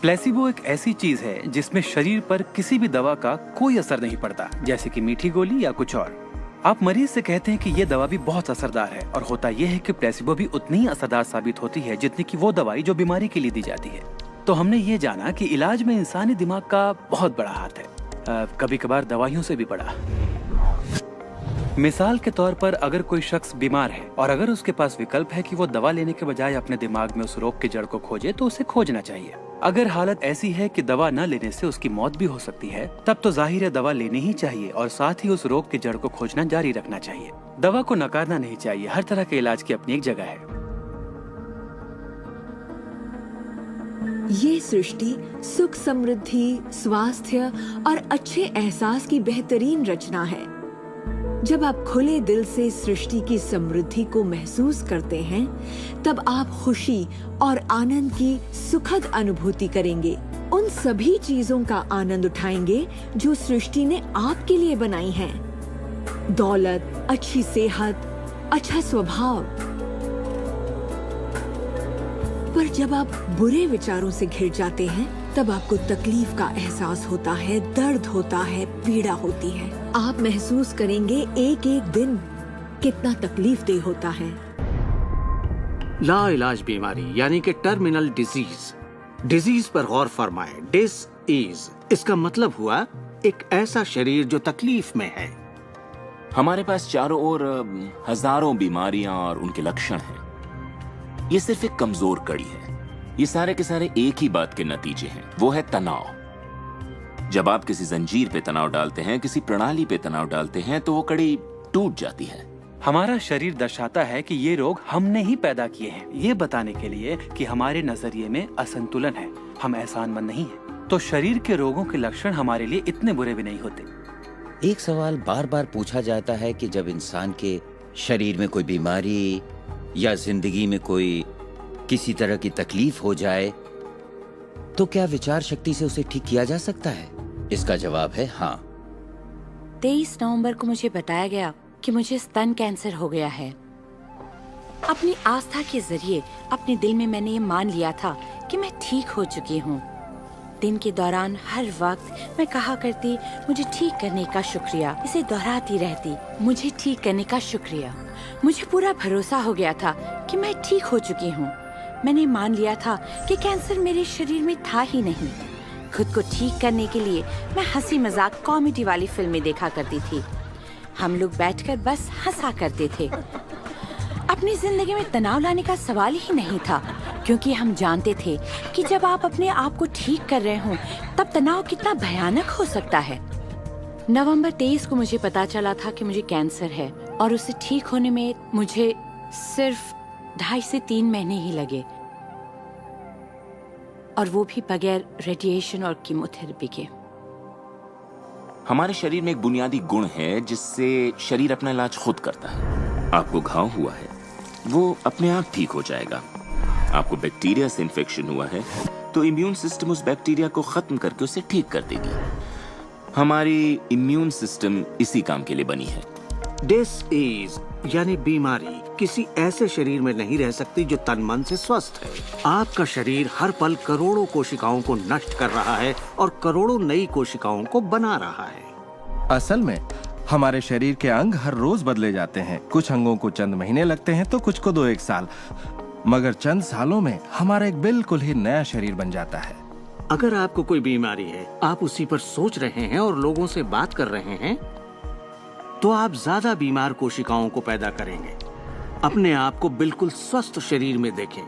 प्लेसिबो एक ऐसी चीज है जिसमें शरीर पर किसी भी दवा का कोई असर नहीं पड़ता, जैसे कि मीठी गोली या कुछ और। आप मरीज से कहते हैं कि ये दवा भी बहुत असरदार है, और होता यह है कि प्लेसिबो भी उतनी ही असरदार साबित होती है जितनी कि वो दवाई जो बीमारी के लिए दी जाती है। तो हमने ये जाना कि इलाज में इंसानी दिमाग का बहुत बड़ा हाथ है, कभी कभार दवाइयों से भी बड़ा। मिसाल के तौर पर अगर कोई शख्स बीमार है और अगर उसके पास विकल्प है कि वो दवा लेने के बजाय अपने दिमाग में उस रोग की जड़ को खोजे, तो उसे खोजना चाहिए। अगर हालत ऐसी है कि दवा न लेने से उसकी मौत भी हो सकती है, तब तो जाहिर है दवा लेनी ही चाहिए और साथ ही उस रोग की जड़ को खोजना जारी रखना चाहिए। दवा को नकारना नहीं चाहिए। हर तरह के इलाज की अपनी एक जगह है। ये सृष्टि सुख, समृद्धि, स्वास्थ्य और अच्छे एहसास की बेहतरीन रचना है। जब आप खुले दिल से सृष्टि की समृद्धि को महसूस करते हैं, तब आप खुशी और आनंद की सुखद अनुभूति करेंगे। उन सभी चीजों का आनंद उठाएंगे जो सृष्टि ने आपके लिए बनाई हैं। दौलत, अच्छी सेहत, अच्छा स्वभाव। पर जब आप बुरे विचारों से घिर जाते हैं, तब आपको तकलीफ का एहसास होता है, दर्द होता है, पीड़ा होती है। आप महसूस करेंगे एक एक दिन कितना तकलीफदेह होता है। लाइलाज बीमारी यानी कि टर्मिनल डिजीज पर गौर फरमाएं। डिस इसका मतलब हुआ एक ऐसा शरीर जो तकलीफ में है। हमारे पास चारों ओर हजारों बीमारियां और उनके लक्षण हैं। ये सिर्फ एक कमजोर कड़ी है। ये सारे के सारे एक ही बात के नतीजे हैं, वो है तनाव। जब आप किसी जंजीर पे तनाव डालते हैं, किसी प्रणाली पे तनाव डालते हैं, तो वो कड़ी टूट जाती है। हमारा शरीर दर्शाता है कि ये रोग हमने ही पैदा किए हैं, ये बताने के लिए कि हमारे नजरिए में असंतुलन है, हम एहसानमंद नहीं हैं। तो शरीर के रोगों के लक्षण हमारे लिए इतने बुरे भी नहीं होते। एक सवाल बार बार पूछा जाता है कि जब इंसान के शरीर में कोई बीमारी या जिंदगी में कोई किसी तरह की तकलीफ हो जाए, तो क्या विचार शक्ति से उसे ठीक किया जा सकता है? इसका जवाब है हाँ। 23 नवंबर को मुझे बताया गया कि मुझे स्तन कैंसर हो गया है। अपनी आस्था के जरिए अपने दिल में मैंने ये मान लिया था कि मैं ठीक हो चुकी हूँ। दिन के दौरान हर वक्त मैं कहा करती, मुझे ठीक करने का शुक्रिया। इसे दोहराती रहती, मुझे ठीक करने का शुक्रिया। मुझे पूरा भरोसा हो गया था कि मैं ठीक हो चुकी हूँ। मैंने मान लिया था कि कैंसर मेरे शरीर में था ही नहीं। खुद को ठीक करने के लिए मैं हंसी मजाक कॉमेडी वाली फिल्में देखा करती थी। हम लोग बैठकर बस हंसा करते थे। अपनी जिंदगी में तनाव लाने का सवाल ही नहीं था, क्योंकि हम जानते थे कि जब आप अपने आप को ठीक कर रहे हो, तब तनाव कितना भयानक हो सकता है। नवंबर 23 को मुझे पता चला था कि मुझे कैंसर है, और उसे ठीक होने में मुझे सिर्फ 2.5 से 3 महीने ही लगे, और वो भी बगैर रेडिएशन और कीमोथेरेपी के। हमारे शरीर में एक बुनियादी गुण है जिससे शरीर अपना इलाज खुद करता है। आपको घाव हुआ है, वो अपने आप ठीक हो जाएगा। आपको बैक्टीरिया से इन्फेक्शन हुआ है, तो इम्यून सिस्टम उस बैक्टीरिया को खत्म करके उसे ठीक कर देगी। हमारी इम्यून सिस्टम इसी काम के लिए बनी है। डिसीज यानी बीमारी किसी ऐसे शरीर में नहीं रह सकती जो तन मन से स्वस्थ है। आपका शरीर हर पल करोड़ों कोशिकाओं को नष्ट कर रहा है और करोड़ों नई कोशिकाओं को बना रहा है। असल में हमारे शरीर के अंग हर रोज बदले जाते हैं। कुछ अंगों को चंद महीने लगते हैं तो कुछ को 2-1 साल, मगर चंद सालों में हमारा एक बिल्कुल ही नया शरीर बन जाता है। अगर आपको कोई बीमारी है, आप उसी पर सोच रहे हैं और लोगों से बात कर रहे हैं, तो आप ज्यादा बीमार कोशिकाओं को पैदा करेंगे। अपने आप को बिल्कुल स्वस्थ शरीर में देखें।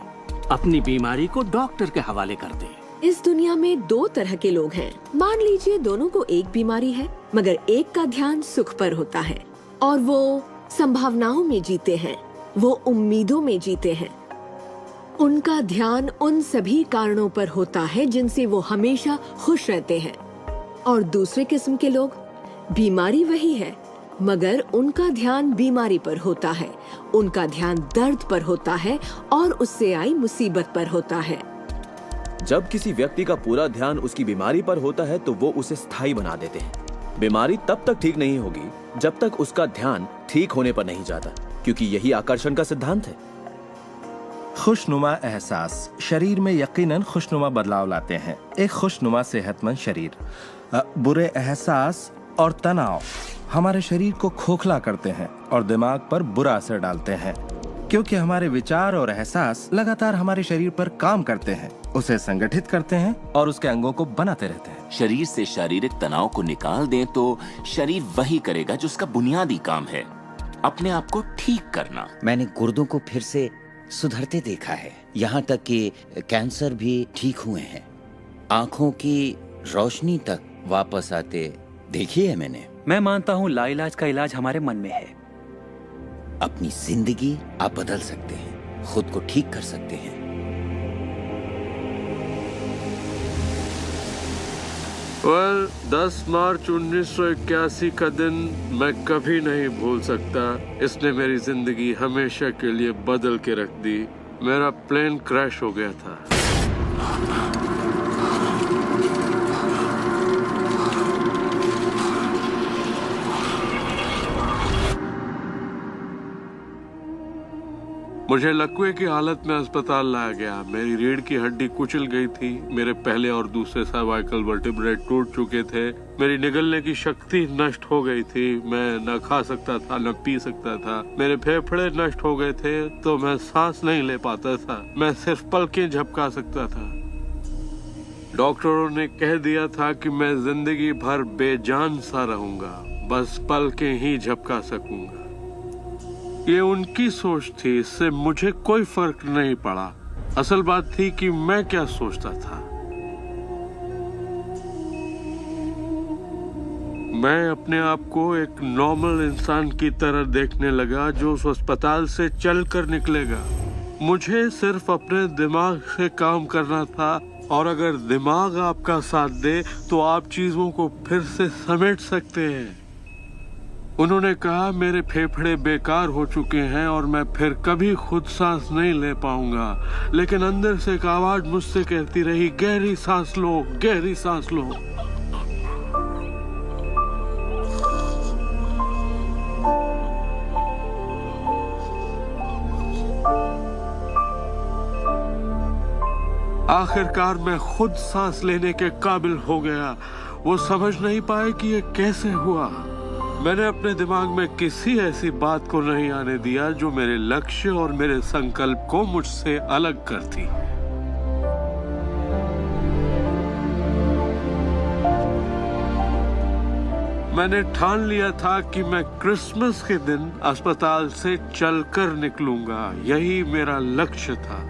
अपनी बीमारी को डॉक्टर के हवाले कर दें। इस दुनिया में 2 तरह के लोग हैं। मान लीजिए दोनों को एक बीमारी है, मगर एक का ध्यान सुख पर होता है और वो संभावनाओं में जीते हैं, वो उम्मीदों में जीते हैं। उनका ध्यान उन सभी कारणों पर होता है जिनसे वो हमेशा खुश रहते हैं। और दूसरे किस्म के लोग, बीमारी वही है, मगर उनका ध्यान बीमारी पर होता है, उनका ध्यान दर्द पर होता है और उससे आई मुसीबत पर होता है। जब किसी व्यक्ति का पूरा ध्यान उसकी बीमारी पर होता है तो वो उसे स्थायी बना देते हैं। बीमारी तब तक ठीक नहीं होगी जब तक उसका ध्यान ठीक होने पर नहीं जाता, क्योंकि यही आकर्षण का सिद्धांत है। खुशनुमा एहसास शरीर में यकीनन खुशनुमा बदलाव लाते हैं। एक खुशनुमा सेहतमंद शरीर। बुरे एहसास और तनाव हमारे शरीर को खोखला करते हैं और दिमाग पर बुरा असर डालते हैं, क्योंकि हमारे विचार और एहसास लगातार हमारे शरीर पर काम करते हैं, उसे संगठित करते हैं और उसके अंगों को बनाते रहते हैं। शरीर से शारीरिक तनाव को निकाल दें तो शरीर वही करेगा जो उसका बुनियादी काम है, अपने आप को ठीक करना। मैंने गुर्दों को फिर से सुधरते देखा है, यहाँ तक कि कैंसर भी ठीक हुए हैं। आंखों की रोशनी तक वापस आते देखी है मैंने। मैं मानता हूँ लाइलाज का इलाज हमारे मन में है। अपनी जिंदगी आप बदल सकते हैं, खुद को ठीक कर सकते हैं। well, 10 मार्च 1981 का दिन मैं कभी नहीं भूल सकता। इसने मेरी जिंदगी हमेशा के लिए बदल के रख दी। मेरा प्लेन क्रैश हो गया था। मुझे लकवे की हालत में अस्पताल लाया गया। मेरी रीढ़ की हड्डी कुचल गई थी। मेरे पहले और दूसरे सर्वाइकल वर्टिब्रे टूट चुके थे। मेरी निगलने की शक्ति नष्ट हो गई थी। मैं न खा सकता था न पी सकता था। मेरे फेफड़े नष्ट हो गए थे तो मैं सांस नहीं ले पाता था। मैं सिर्फ पलकें झपका सकता था। डॉक्टरों ने कह दिया था कि मैं जिंदगी भर बेजान सा रहूंगा, बस पलकें ही झपका सकूंगा। ये उनकी सोच थी, इससे मुझे कोई फर्क नहीं पड़ा। असल बात थी कि मैं क्या सोचता था। मैं अपने आप को एक नॉर्मल इंसान की तरह देखने लगा जो उस अस्पताल से चलकर निकलेगा। मुझे सिर्फ अपने दिमाग से काम करना था, और अगर दिमाग आपका साथ दे तो आप चीजों को फिर से समेट सकते हैं। उन्होंने कहा मेरे फेफड़े बेकार हो चुके हैं और मैं फिर कभी खुद सांस नहीं ले पाऊंगा, लेकिन अंदर से एक आवाज मुझसे कहती रही, गहरी सांस लो, गहरी सांस लो। आखिरकार मैं खुद सांस लेने के काबिल हो गया। वो समझ नहीं पाए कि ये कैसे हुआ। मैंने अपने दिमाग में किसी ऐसी बात को नहीं आने दिया जो मेरे लक्ष्य और मेरे संकल्प को मुझसे अलग करती। मैंने ठान लिया था कि मैं क्रिसमस के दिन अस्पताल से चलकर निकलूंगा। यही मेरा लक्ष्य था।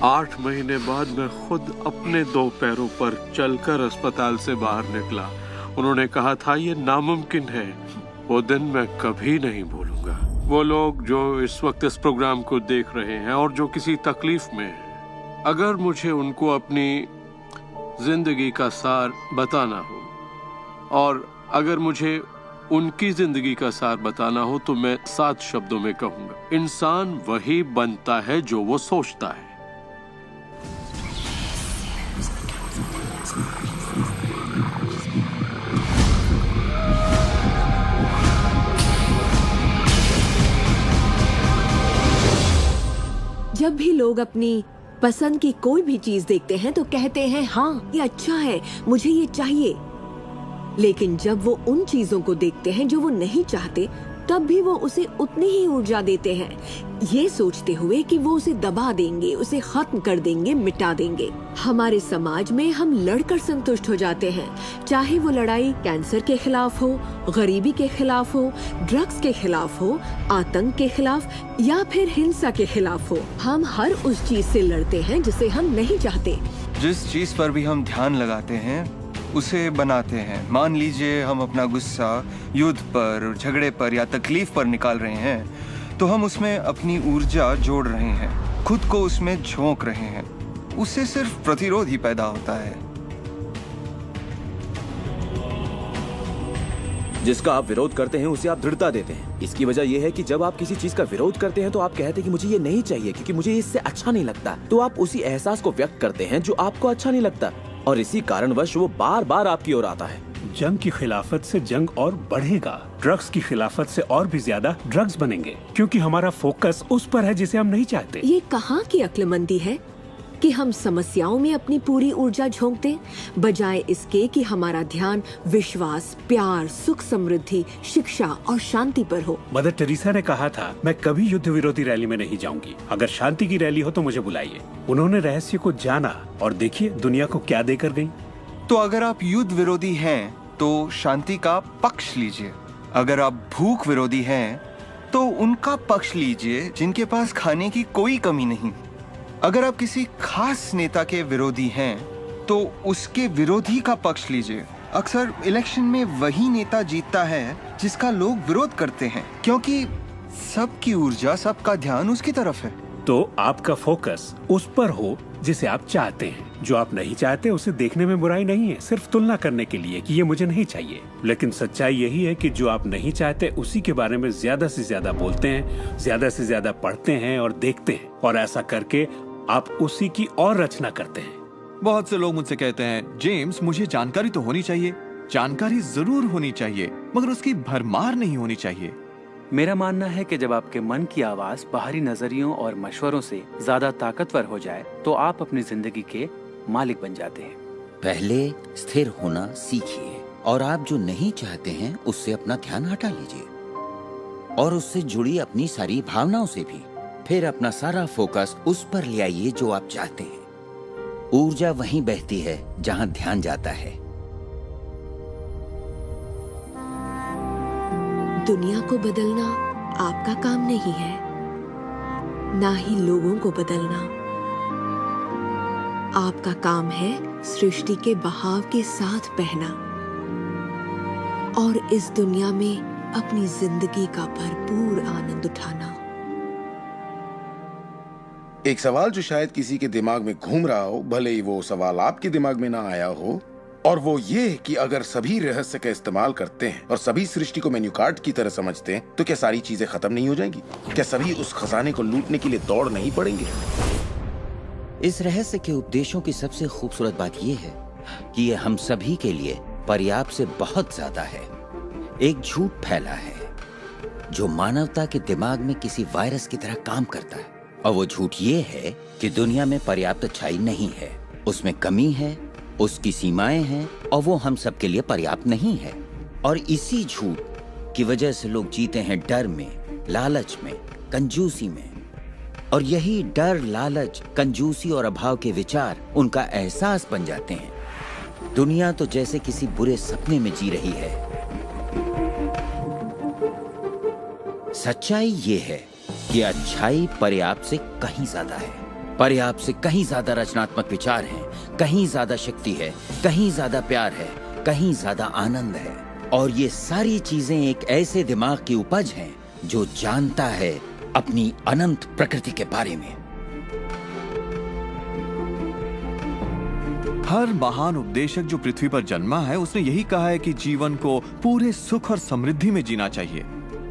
8 महीने बाद मैं खुद अपने 2 पैरों पर चलकर अस्पताल से बाहर निकला। उन्होंने कहा था ये नामुमकिन है। वो दिन मैं कभी नहीं भूलूंगा। वो लोग जो इस वक्त इस प्रोग्राम को देख रहे हैं और जो किसी तकलीफ में हैं, अगर मुझे उनको अपनी जिंदगी का सार बताना हो और अगर मुझे उनकी जिंदगी का सार बताना हो तो मैं 7 शब्दों में कहूंगा, इंसान वही बनता है जो वो सोचता है। जब भी लोग अपनी पसंद की कोई भी चीज देखते हैं तो कहते हैं हाँ ये अच्छा है, मुझे ये चाहिए। लेकिन जब वो उन चीजों को देखते हैं जो वो नहीं चाहते, तब भी वो उसे उतनी ही ऊर्जा देते हैं, ये सोचते हुए कि वो उसे दबा देंगे, उसे खत्म कर देंगे, मिटा देंगे। हमारे समाज में हम लड़कर संतुष्ट हो जाते हैं, चाहे वो लड़ाई कैंसर के खिलाफ हो, गरीबी के खिलाफ हो, ड्रग्स के खिलाफ हो, आतंक के खिलाफ या फिर हिंसा के खिलाफ हो। हम हर उस चीज से लड़ते हैं जिसे हम नहीं चाहते। जिस चीज पर भी हम ध्यान लगाते हैं उसे बनाते हैं। मान लीजिए हम अपना गुस्सा युद्ध पर, झगड़े पर या तकलीफ पर निकाल रहे हैं, तो हम उसमें अपनी ऊर्जा जोड़ रहे हैं, खुद को उसमें झोंक रहे हैं। उससे सिर्फ प्रतिरोध ही पैदा होता है। जिसका आप विरोध करते हैं उसे आप दृढ़ता देते हैं। इसकी वजह यह है कि जब आप किसी चीज का विरोध करते हैं तो आप कहते हैं कि मुझे ये नहीं चाहिए क्योंकि मुझे इससे अच्छा नहीं लगता, तो आप उसी एहसास को व्यक्त करते हैं जो आपको अच्छा नहीं लगता, और इसी कारणवश वो बार बार आपकी ओर आता है। जंग की खिलाफत से जंग और बढ़ेगा, ड्रग्स की खिलाफत से और भी ज्यादा ड्रग्स बनेंगे, क्योंकि हमारा फोकस उस पर है जिसे हम नहीं चाहते। ये कहाँ की अक्लमंदी है कि हम समस्याओं में अपनी पूरी ऊर्जा झोंक दें, बजाय इसके कि हमारा ध्यान विश्वास, प्यार, सुख समृद्धि, शिक्षा और शांति पर हो। मदर टेरेसा ने कहा था, मैं कभी युद्ध विरोधी रैली में नहीं जाऊंगी, अगर शांति की रैली हो तो मुझे बुलाइए। उन्होंने रहस्य को जाना और देखिए दुनिया को क्या देकर गई। तो अगर आप युद्ध विरोधी हैं तो शांति का पक्ष लीजिए, अगर आप भूख विरोधी हैं तो उनका पक्ष लीजिए जिनके पास खाने की कोई कमी नहीं, अगर आप किसी खास नेता के विरोधी हैं तो उसके विरोधी का पक्ष लीजिए। अक्सर इलेक्शन में वही नेता जीतता है जिसका लोग विरोध करते हैं, क्योंकि सबकी ऊर्जा, सबका ध्यान उसकी तरफ है। तो आपका फोकस उस पर हो जिसे आप चाहते हैं, जो आप नहीं चाहते उसे देखने में बुराई नहीं है, सिर्फ तुलना करने के लिए कि ये मुझे नहीं चाहिए। लेकिन सच्चाई यही है कि जो आप नहीं चाहते उसी के बारे में ज्यादा से ज्यादा बोलते हैं, ज्यादा से ज्यादा पढ़ते हैं और देखते हैं, और ऐसा करके आप उसी की और रचना करते हैं। बहुत से लोग मुझसे कहते हैं, जेम्स मुझे जानकारी तो होनी चाहिए, जानकारी जरूर होनी चाहिए, मगर उसकी भरमार नहीं होनी चाहिए। मेरा मानना है कि जब आपके मन की आवाज बाहरी नजरियों और मशवरों से ज्यादा ताकतवर हो जाए तो आप अपनी जिंदगी के मालिक बन जाते हैं। पहले स्थिर होना सीखिए, और आप जो नहीं चाहते हैं उससे अपना ध्यान हटा लीजिए, और उससे जुड़ी अपनी सारी भावनाओं से भी। फिर अपना सारा फोकस उस पर ले आइए जो आप चाहते हैं। ऊर्जा वहीं बहती है जहां ध्यान जाता है। दुनिया को बदलना आपका काम नहीं है, ना ही लोगों को बदलना। आपका काम है सृष्टि के बहाव के साथ बहना और इस दुनिया में अपनी जिंदगी का भरपूर आनंद उठाना। एक सवाल जो शायद किसी के दिमाग में घूम रहा हो, भले ही वो सवाल आपके दिमाग में ना आया हो, और वो ये कि अगर सभी रहस्य का इस्तेमाल करते हैं और सभी सृष्टि को मेन्यू कार्ड की तरह समझते हैं तो क्या सारी चीजें खत्म नहीं हो जाएंगी? क्या सभी उस खजाने को लूटने के लिए दौड़ नहीं पड़ेंगे? इस रहस्य के उपदेशों की सबसे खूबसूरत बात यह है कि ये हम सभी के लिए पर्याप्त से बहुत ज्यादा है। एक झूठ फैला है जो मानवता के दिमाग में किसी वायरस की तरह काम करता है, और वो झूठ ये है कि दुनिया में पर्याप्त अच्छाई नहीं है, उसमें कमी है, उसकी सीमाएं हैं, और वो हम सब के लिए पर्याप्त नहीं है। और इसी झूठ की वजह से लोग जीते हैं डर में, लालच में, कंजूसी में, और यही डर, लालच, कंजूसी और अभाव के विचार उनका एहसास बन जाते हैं। दुनिया तो जैसे किसी बुरे सपने में जी रही है। सच्चाई ये है कि अच्छाई पर्याप्त से कहीं ज्यादा है, पर्याप्त से कहीं ज्यादा रचनात्मक विचार हैं, कहीं ज्यादा शक्ति है, कहीं ज्यादा प्यार है, कहीं ज्यादा आनंद है, और ये सारी चीजें एक ऐसे दिमाग की उपज हैं जो जानता है अपनी अनंत प्रकृति के बारे में। हर महान उपदेशक जो पृथ्वी पर जन्मा है उसने यही कहा है कि जीवन को पूरे सुख और समृद्धि में जीना चाहिए।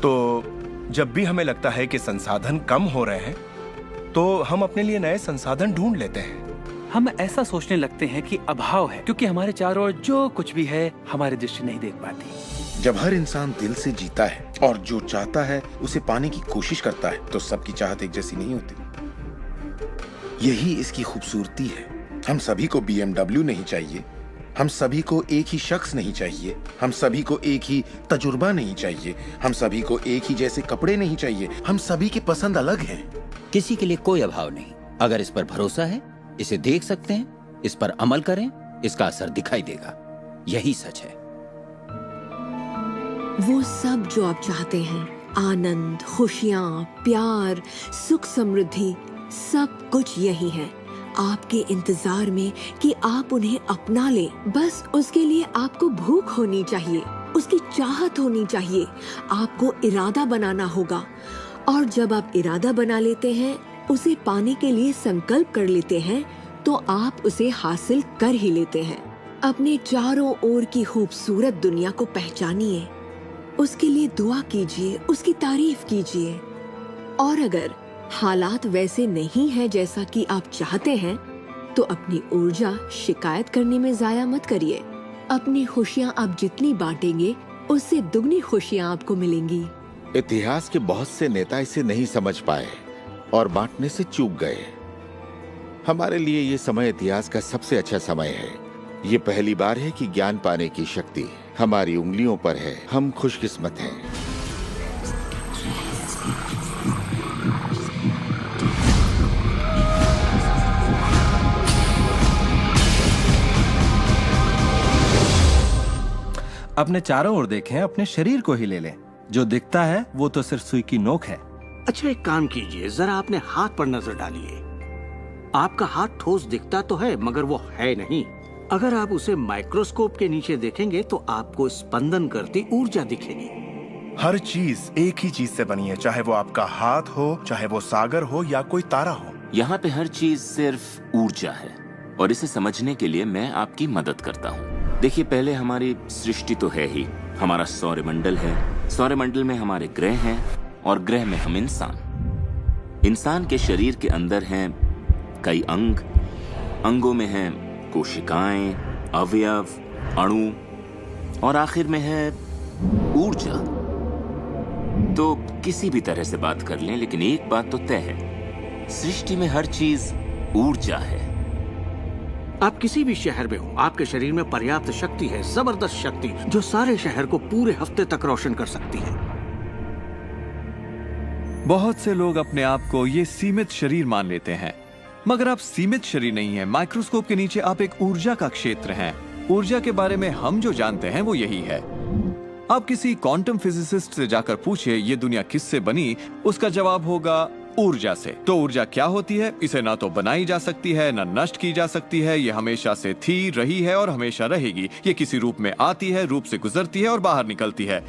तो जब भी हमें लगता है कि संसाधन कम हो रहे हैं तो हम अपने लिए नए संसाधन ढूंढ लेते हैं। हम ऐसा सोचने लगते हैं कि अभाव है, क्योंकि हमारे चारों ओर जो कुछ भी है हमारी दृष्टि नहीं देख पाती। जब हर इंसान दिल से जीता है और जो चाहता है उसे पाने की कोशिश करता है तो सबकी चाहत एक जैसी नहीं होती। यही इसकी खूबसूरती है। हम सभी को BMW नहीं चाहिए, हम सभी को एक ही शख्स नहीं चाहिए, हम सभी को एक ही तजुर्बा नहीं चाहिए, हम सभी को एक ही जैसे कपड़े नहीं चाहिए, हम सभी की पसंद अलग है। किसी के लिए कोई अभाव नहीं। अगर इस पर भरोसा है, इसे देख सकते हैं, इस पर अमल करें, इसका असर दिखाई देगा। यही सच है। वो सब जो आप चाहते हैं, आनंद, खुशियाँ, प्यार, सुख समृद्धि, सब कुछ यही है आपके इंतजार में कि आप उन्हें अपना लें। बस उसके लिए आपको भूख होनी चाहिए, उसकी चाहत होनी चाहिए, आपको इरादा बनाना होगा। और जब आप इरादा बना लेते हैं, उसे पाने के लिए संकल्प कर लेते हैं, तो आप उसे हासिल कर ही लेते हैं। अपने चारों ओर की खूबसूरत दुनिया को पहचानिए, उसके लिए दुआ कीजिए, उसकी तारीफ कीजिए। और अगर हालात वैसे नहीं है जैसा कि आप चाहते हैं, तो अपनी ऊर्जा शिकायत करने में जाया मत करिए। अपनी खुशियाँ आप जितनी बांटेंगे, उससे दुगनी खुशियाँ आपको मिलेंगी। इतिहास के बहुत से नेता इसे नहीं समझ पाए और बांटने से चूक गए। हमारे लिए ये समय इतिहास का सबसे अच्छा समय है। ये पहली बार है कि ज्ञान पाने की शक्ति हमारी उंगलियों पर है। हम खुशकिस्मत हैं। अपने चारों ओर देखें, अपने शरीर को ही ले लें। जो दिखता है वो तो सिर्फ सुई की नोक है। अच्छा, एक काम कीजिए, जरा अपने हाथ पर नजर डालिए। आपका हाथ ठोस दिखता तो है, मगर वो है नहीं। अगर आप उसे माइक्रोस्कोप के नीचे देखेंगे तो आपको स्पंदन करती ऊर्जा दिखेगी। हर चीज एक ही चीज से बनी है, चाहे वो आपका हाथ हो, चाहे वो सागर हो या कोई तारा हो। यहाँ पे हर चीज सिर्फ ऊर्जा है, और इसे समझने के लिए मैं आपकी मदद करता हूँ। देखिए, पहले हमारी सृष्टि तो है ही, हमारा सौरमंडल है। सौरमंडल में हमारे ग्रह हैं, और ग्रह में हम इंसान के शरीर के अंदर हैं कई अंग, अंगों में हैं कोशिकाएं, अवयव, अणु, और आखिर में है ऊर्जा। तो किसी भी तरह से बात कर लें, लेकिन एक बात तो तय है, सृष्टि में हर चीज ऊर्जा है। आप किसी भी शहर में हो, आपके शरीर में पर्याप्त शक्ति है, जबरदस्त शक्ति, जो सारे शहर को पूरे हफ्ते तक रोशन कर सकती है। बहुत से लोग अपने आप को ये सीमित शरीर मान लेते हैं, मगर आप सीमित शरीर नहीं है। माइक्रोस्कोप के नीचे आप एक ऊर्जा का क्षेत्र हैं। ऊर्जा के बारे में हम जो जानते हैं वो यही है। आप किसी क्वांटम फिजिसिस्ट से जाकर पूछिए ये दुनिया किससे बनी, उसका जवाब होगा ऊर्जा से। तो ऊर्जा क्या होती है? इसे ना तो बनाई जा सकती है, ना नष्ट की जा सकती है। ये हमेशा से थी, रही है और हमेशा रहेगी। ये किसी रूप में आती है, रूप से गुजरती है और बाहर निकलती है।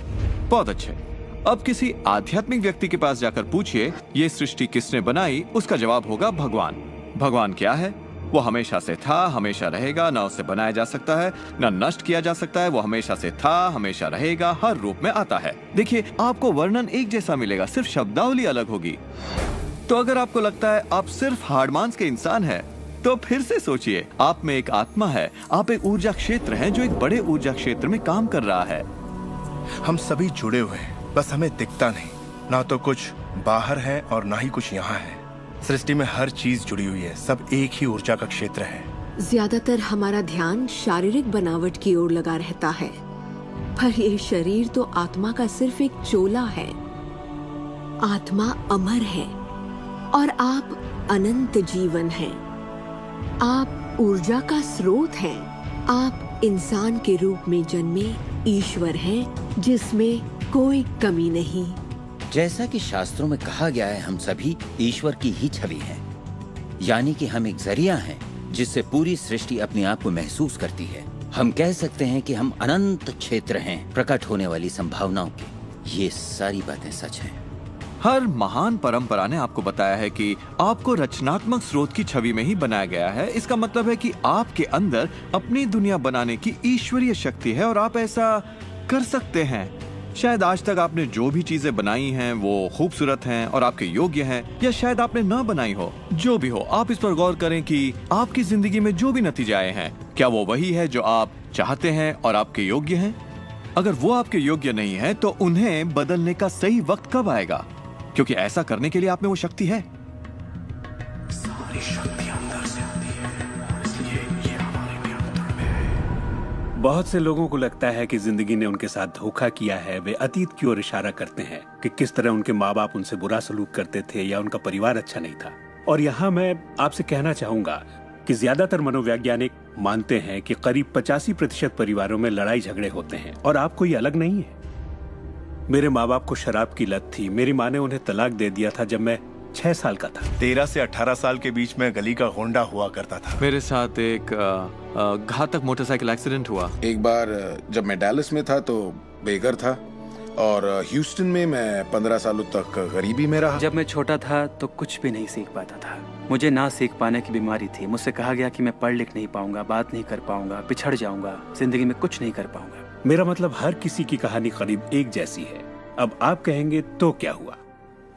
बहुत अच्छे। अब किसी आध्यात्मिक व्यक्ति के पास जाकर पूछिए ये सृष्टि किसने बनाई, उसका जवाब होगा भगवान। भगवान क्या है? वो हमेशा से था, हमेशा रहेगा, ना उसे बनाया जा सकता है, ना नष्ट किया जा सकता है। वो हमेशा से था, हमेशा रहेगा, हर रूप में आता है। देखिए, आपको वर्णन एक जैसा मिलेगा, सिर्फ शब्दावली अलग होगी। तो अगर आपको लगता है आप सिर्फ हार्ड मांस के इंसान हैं, तो फिर से सोचिए, आप में एक आत्मा है, आप एक ऊर्जा क्षेत्र हैं जो एक बड़े ऊर्जा क्षेत्र में काम कर रहा है। हम सभी जुड़े हुए हैं, बस हमें दिखता नहीं। ना तो कुछ बाहर है और ना ही कुछ यहाँ है। सृष्टि में हर चीज जुड़ी हुई है, सब एक ही ऊर्जा का क्षेत्र है। ज्यादातर हमारा ध्यान शारीरिक बनावट की ओर लगा रहता है, पर ये शरीर तो आत्मा का सिर्फ एक चोला है। आत्मा अमर है और आप अनंत जीवन हैं। आप ऊर्जा का स्रोत हैं। आप इंसान के रूप में जन्मे ईश्वर हैं, जिसमें कोई कमी नहीं। जैसा कि शास्त्रों में कहा गया है, हम सभी ईश्वर की ही छवि हैं। यानी कि हम एक जरिया हैं जिससे पूरी सृष्टि अपने आप को महसूस करती है। हम कह सकते हैं कि हम अनंत क्षेत्र हैं प्रकट होने वाली संभावनाओं के। ये सारी बातें सच हैं। हर महान परंपरा ने आपको बताया है कि आपको रचनात्मक स्रोत की छवि में ही बनाया गया है। इसका मतलब है कि आपके अंदर अपनी दुनिया बनाने की ईश्वरीय शक्ति है और आप ऐसा कर सकते हैं। शायद आज तक आपने जो भी चीजें बनाई हैं वो खूबसूरत हैं और आपके योग्य हैं, या शायद आपने ना बनाई हो। जो भी हो, आप इस पर गौर करें कि आपकी जिंदगी में जो भी नतीजे आए हैं, क्या वो वही है जो आप चाहते हैं और आपके योग्य हैं? अगर वो आपके योग्य नहीं है तो उन्हें बदलने का सही वक्त कब आएगा? क्योंकि ऐसा करने के लिए आप में वो शक्ति है। सारी शक्ति अंदर से आती है, इसलिए ये हमारे भी अंदर में है। बहुत से लोगों को लगता है कि जिंदगी ने उनके साथ धोखा किया है। वे अतीत की ओर इशारा करते हैं कि किस तरह उनके माँ बाप उनसे बुरा सलूक करते थे या उनका परिवार अच्छा नहीं था। और यहाँ मैं आपसे कहना चाहूंगा कि ज्यादातर मनोवैज्ञानिक मानते हैं कि करीब 85% परिवारों में लड़ाई झगड़े होते हैं और आपको ये अलग नहीं है। मेरे माँ बाप को शराब की लत थी। मेरी माँ ने उन्हें तलाक दे दिया था जब मैं 6 साल का था। 13 से 18 साल के बीच में गली का गोंडा हुआ करता था। मेरे साथ एक घातक मोटरसाइकिल एक्सीडेंट हुआ। एक बार जब मैं डैलस में था तो बेघर था, और ह्यूस्टन में मैं 15 सालों तक गरीबी में रहा। जब मैं छोटा था तो कुछ भी नहीं सीख पाता था। मुझे ना सीख पाने की बीमारी थी। मुझसे कहा गया कि मैं पढ़ लिख नहीं पाऊंगा, बात नहीं कर पाऊंगा, पिछड़ जाऊंगा, जिंदगी में कुछ नहीं कर पाऊंगा। मेरा मतलब हर किसी की कहानी करीब एक जैसी है। अब आप कहेंगे तो क्या हुआ,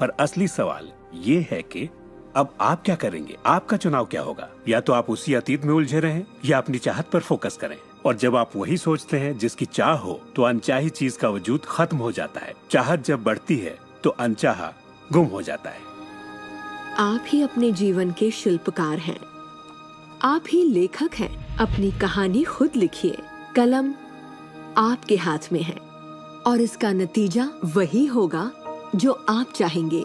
पर असली सवाल ये है कि अब आप क्या करेंगे, आपका चुनाव क्या होगा। या तो आप उसी अतीत में उलझे रहें या अपनी चाहत पर फोकस करें। और जब आप वही सोचते हैं जिसकी चाह हो, तो अनचाही चीज का वजूद खत्म हो जाता है। चाहत जब बढ़ती है तो अनचाहा गुम हो जाता है। आप ही अपने जीवन के शिल्पकार हैं, आप ही लेखक हैं। अपनी कहानी खुद लिखिए, कलम आपके हाथ में है और इसका नतीजा वही होगा जो आप चाहेंगे।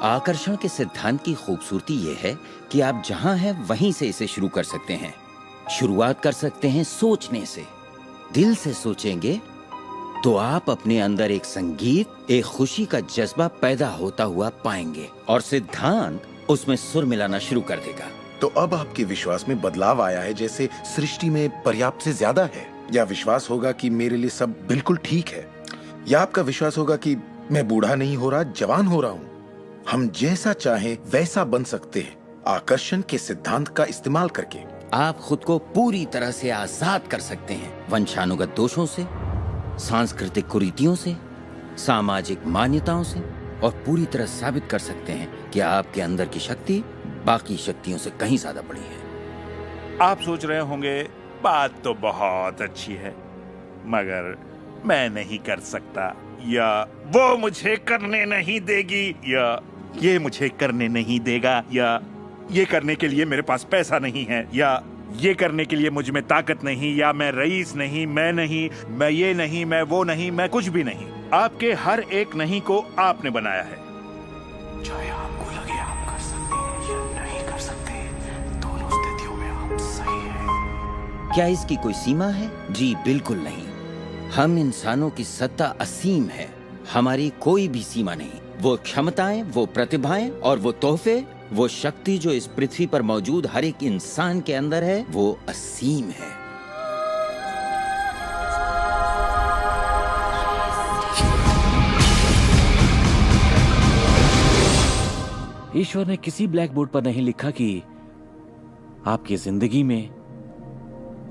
आकर्षण के सिद्धांत की खूबसूरती ये है कि आप जहां हैं वहीं से इसे शुरू कर सकते हैं। शुरुआत कर सकते हैं सोचने से। दिल से सोचेंगे तो आप अपने अंदर एक संगीत, एक खुशी का जज्बा पैदा होता हुआ पाएंगे और सिद्धांत उसमें सुर मिलाना शुरू कर देगा। तो अब आपके विश्वास में बदलाव आया है, जैसे सृष्टि में पर्याप्त से ज्यादा है, या विश्वास होगा कि मेरे लिए सब बिल्कुल ठीक है, या आपका विश्वास होगा कि मैं बूढ़ा नहीं हो रहा, जवान हो रहा हूँ। हम जैसा चाहें वैसा बन सकते हैं आकर्षण के सिद्धांत का इस्तेमाल करके। आप खुद को पूरी तरह से आजाद कर सकते हैं वंशानुगत दोषों से, सांस्कृतिक कुरीतियों से, सामाजिक मान्यताओं से, और पूरी तरह साबित कर सकते हैं कि आपके अंदर की शक्ति बाकी शक्तियों से कहीं ज्यादा बड़ी है। आप सोच रहे होंगे बात तो बहुत अच्छी है, मगर मैं नहीं कर सकता, या वो मुझे करने नहीं देगी, या ये मुझे करने नहीं देगा, या ये करने के लिए मेरे पास पैसा नहीं है, या ये करने के लिए मुझ में ताकत नहीं, या मैं रईस नहीं, मैं नहीं, मैं ये नहीं, मैं वो नहीं, मैं कुछ भी नहीं। आपके हर एक नहीं को आपने बनाया है। चाहे आपको लगे आप कर सकते हैं या नहीं कर सकते, दोनों स्थितियों में आप सही हैं। क्या इसकी कोई सीमा है? जी बिल्कुल नहीं। हम इंसानों की सत्ता असीम है, हमारी कोई भी सीमा नहीं। वो क्षमताएं, वो प्रतिभाएं और वो तोहफे, वो शक्ति जो इस पृथ्वी पर मौजूद हर एक इंसान के अंदर है, वो असीम है। ईश्वर ने किसी ब्लैक बोर्ड पर नहीं लिखा कि आपकी जिंदगी में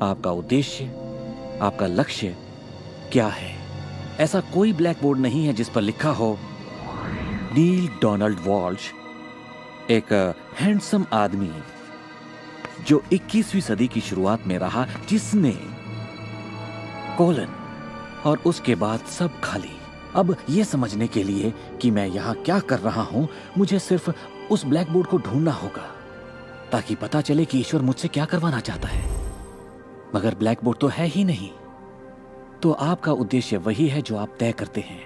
आपका उद्देश्य, आपका लक्ष्य क्या है। ऐसा कोई ब्लैक बोर्ड नहीं है जिस पर लिखा हो नील डोनाल्ड वॉल्श, एक हैंडसम आदमी जो 21वीं सदी की शुरुआत में रहा, जिसने कोलन और उसके बाद सब खाली। अब यह समझने के लिए कि मैं यहां क्या कर रहा हूं, मुझे सिर्फ उस ब्लैक बोर्ड को ढूंढना होगा ताकि पता चले कि ईश्वर मुझसे क्या करवाना चाहता है। मगर ब्लैक बोर्ड तो है ही नहीं। तो आपका उद्देश्य वही है जो आप तय करते हैं,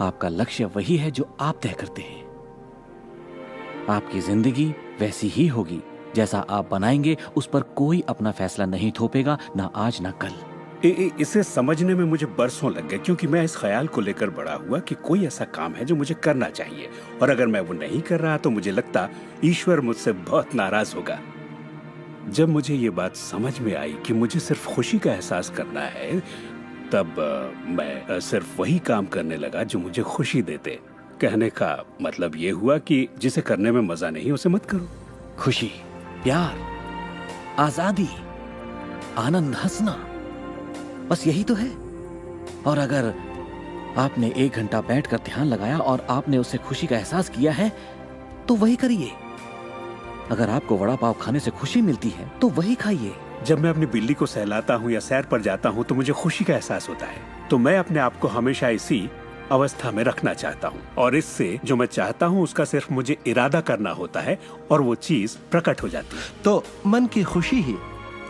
आपका लक्ष्य वही है जो आप तय करते हैं। आपकी जिंदगी वैसी ही होगी जैसा आप बनाएंगे, उस पर कोई अपना फैसला नहीं थोपेगा, ना आज ना कल। इसे समझने में मुझे बरसों लग गए, क्योंकि मैं इस ख्याल को लेकर बड़ा हुआ कि कोई ऐसा काम है जो मुझे करना चाहिए, और अगर मैं वो नहीं कर रहा तो मुझे लगता ईश्वर मुझसे बहुत नाराज होगा। जब मुझे ये बात समझ में आई कि मुझे सिर्फ खुशी का एहसास करना है, तब मैं सिर्फ वही काम करने लगा जो मुझे खुशी देते। कहने का मतलब ये हुआ कि जिसे करने में मजा नहीं उसे मत करो। खुशी, प्यार, आजादी, आनंद, हंसना, बस यही तो है। और अगर आपने 1 घंटा बैठकर ध्यान लगाया और आपने उससे खुशी का एहसास किया है, तो वही करिए। अगर आपको वड़ा पाव खाने से खुशी मिलती है तो वही खाइए। जब मैं अपनी बिल्ली को सहलाता हूँ या सैर पर जाता हूँ तो मुझे खुशी का एहसास होता है। तो मैं अपने आप को हमेशा इसी अवस्था में रखना चाहता हूँ, और इससे जो मैं चाहता हूँ उसका सिर्फ मुझे इरादा करना होता है और वो चीज प्रकट हो जाती है। तो मन की खुशी ही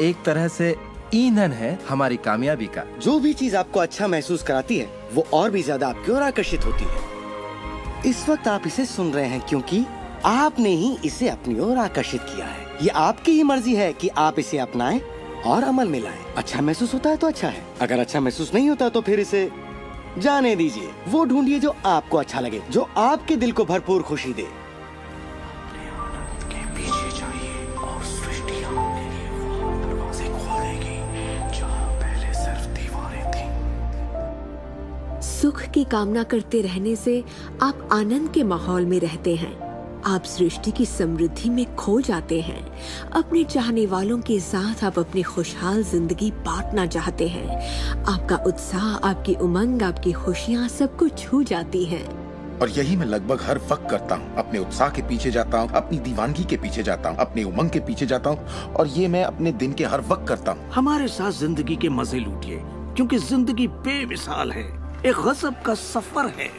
एक तरह से ईंधन है हमारी कामयाबी का। जो भी चीज आपको अच्छा महसूस कराती है वो और भी ज्यादा आपकी ओर आकर्षित होती है। इस वक्त आप इसे सुन रहे हैं क्योंकि आपने ही इसे अपनी ओर आकर्षित किया है। ये आपकी ही मर्जी है कि आप इसे अपनाएं और अमल में लाएं। अच्छा महसूस होता है तो अच्छा है, अगर अच्छा महसूस नहीं होता तो फिर इसे जाने दीजिए। वो ढूंढिए जो आपको अच्छा लगे, जो आपके दिल को भरपूर खुशी दे। सुख की कामना करते रहने से आप आनंद के माहौल में रहते हैं। आप सृष्टि की समृद्धि में खो जाते हैं। अपने चाहने वालों के साथ आप अपनी खुशहाल जिंदगी बांटना चाहते हैं। आपका उत्साह, आपकी उमंग, आपकी खुशियाँ सब कुछ छू जाती हैं। और यही मैं लगभग हर वक्त करता हूँ। अपने उत्साह के पीछे जाता हूँ, अपनी दीवानगी के पीछे जाता हूँ, अपनी उमंग के पीछे जाता हूँ, और ये मैं अपने दिन के हर वक्त करता हूँ। हमारे साथ जिंदगी के मजे लूटिए, क्योंकि जिंदगी बेमिसाल है, एक गजब का सफर है।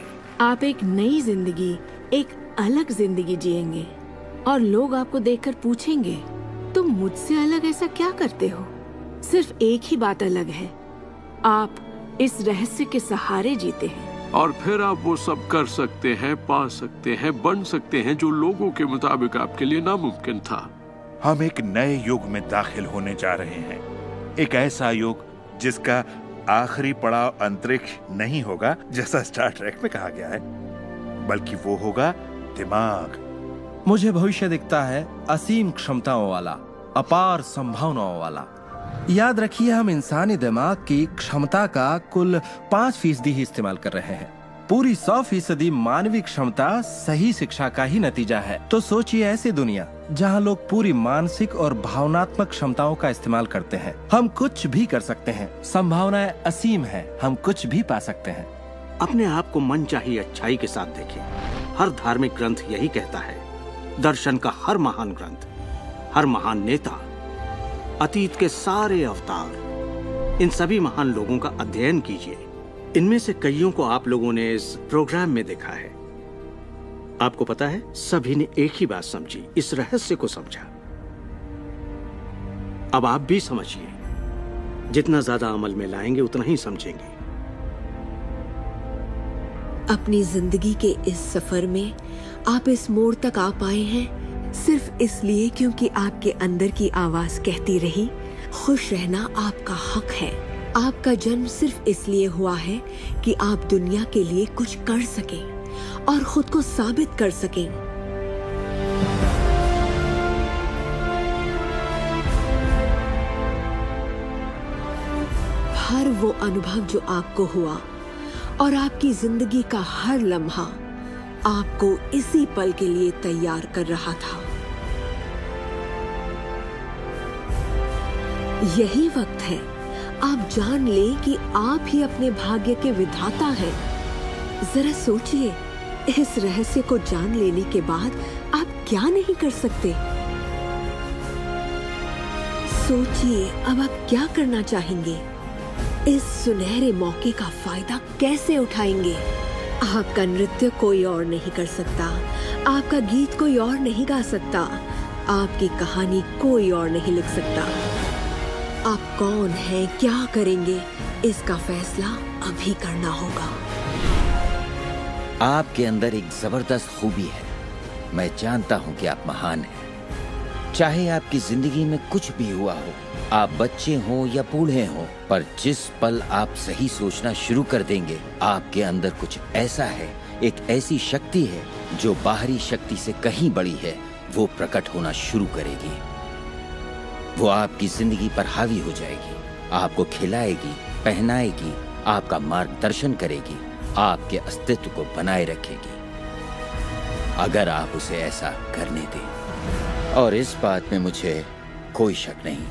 आप एक नई जिंदगी, एक अलग जिंदगी जिएंगे और लोग आपको देखकर पूछेंगे, तुम मुझसे अलग ऐसा क्या करते हो? सिर्फ एक ही बात अलग है, आप इस रहस्य के सहारे जीते हैं। और फिर आप वो सब कर सकते हैं, पा सकते हैं, बन सकते हैं जो लोगों के मुताबिक आपके लिए नामुमकिन था। हम एक नए युग में दाखिल होने जा रहे हैं, एक ऐसा युग जिसका आखिरी पड़ाव अंतरिक्ष नहीं होगा जैसा स्टार ट्रेक में कहा गया है, बल्कि वो होगा दिमाग। मुझे भविष्य दिखता है असीम क्षमताओं वाला, अपार संभावनाओं वाला। याद रखिए, हम इंसानी दिमाग की क्षमता का कुल 5% ही इस्तेमाल कर रहे हैं। पूरी 100% मानवीय क्षमता सही शिक्षा का ही नतीजा है। तो सोचिए ऐसी दुनिया जहां लोग पूरी मानसिक और भावनात्मक क्षमताओं का इस्तेमाल करते हैं। हम कुछ भी कर सकते हैं, संभावनाएं असीम है, हम कुछ भी पा सकते हैं। अपने आप को मनचाही अच्छाई के साथ देखें। हर धार्मिक ग्रंथ यही कहता है। दर्शन का हर महान ग्रंथ, हर महान नेता, अतीत के सारे अवतार, इन सभी महान लोगों का अध्ययन कीजिए। इनमें से कईयों को आप लोगों ने इस प्रोग्राम में देखा है। आपको पता है, सभी ने एक ही बात समझी, इस रहस्य को समझा। अब आप भी समझिए, जितना ज्यादा अमल में लाएंगे उतना ही समझेंगे। अपनी जिंदगी के इस सफर में आप इस मोड़ तक आ पाए हैं सिर्फ इसलिए क्योंकि आपके अंदर की आवाज कहती रही, खुश रहना आपका हक है। आपका जन्म सिर्फ इसलिए हुआ है कि आप दुनिया के लिए कुछ कर सकें और खुद को साबित कर सकें। हर वो अनुभव जो आपको हुआ और आपकी जिंदगी का हर लम्हा आपको इसी पल के लिए तैयार कर रहा था। यही वक्त है आप जान लें कि आप ही अपने भाग्य के विधाता हैं। जरा सोचिए, इस रहस्य को जान लेने के बाद आप क्या नहीं कर सकते? सोचिए, अब आप क्या करना चाहेंगे? इस सुनहरे मौके का फायदा कैसे उठाएंगे? आपका नृत्य कोई और नहीं कर सकता, आपका गीत कोई और नहीं गा सकता, आपकी कहानी कोई और नहीं लिख सकता। आप कौन हैं, क्या करेंगे, इसका फैसला अभी करना होगा। आपके अंदर एक जबरदस्त खूबी है। मैं जानता हूं कि आप महान हैं। चाहे आपकी जिंदगी में कुछ भी हुआ हो, आप बच्चे हों या बूढ़े हों, पर जिस पल आप सही सोचना शुरू कर देंगे, आपके अंदर कुछ ऐसा है, एक ऐसी शक्ति है जो बाहरी शक्ति से कहीं बड़ी है, वो प्रकट होना शुरू करेगी। वो आपकी जिंदगी पर हावी हो जाएगी, आपको खिलाएगी, पहनाएगी, आपका मार्गदर्शन करेगी, आपके अस्तित्व को बनाए रखेगी, अगर आप उसे ऐसा करने दें। और इस बात में मुझे कोई शक नहीं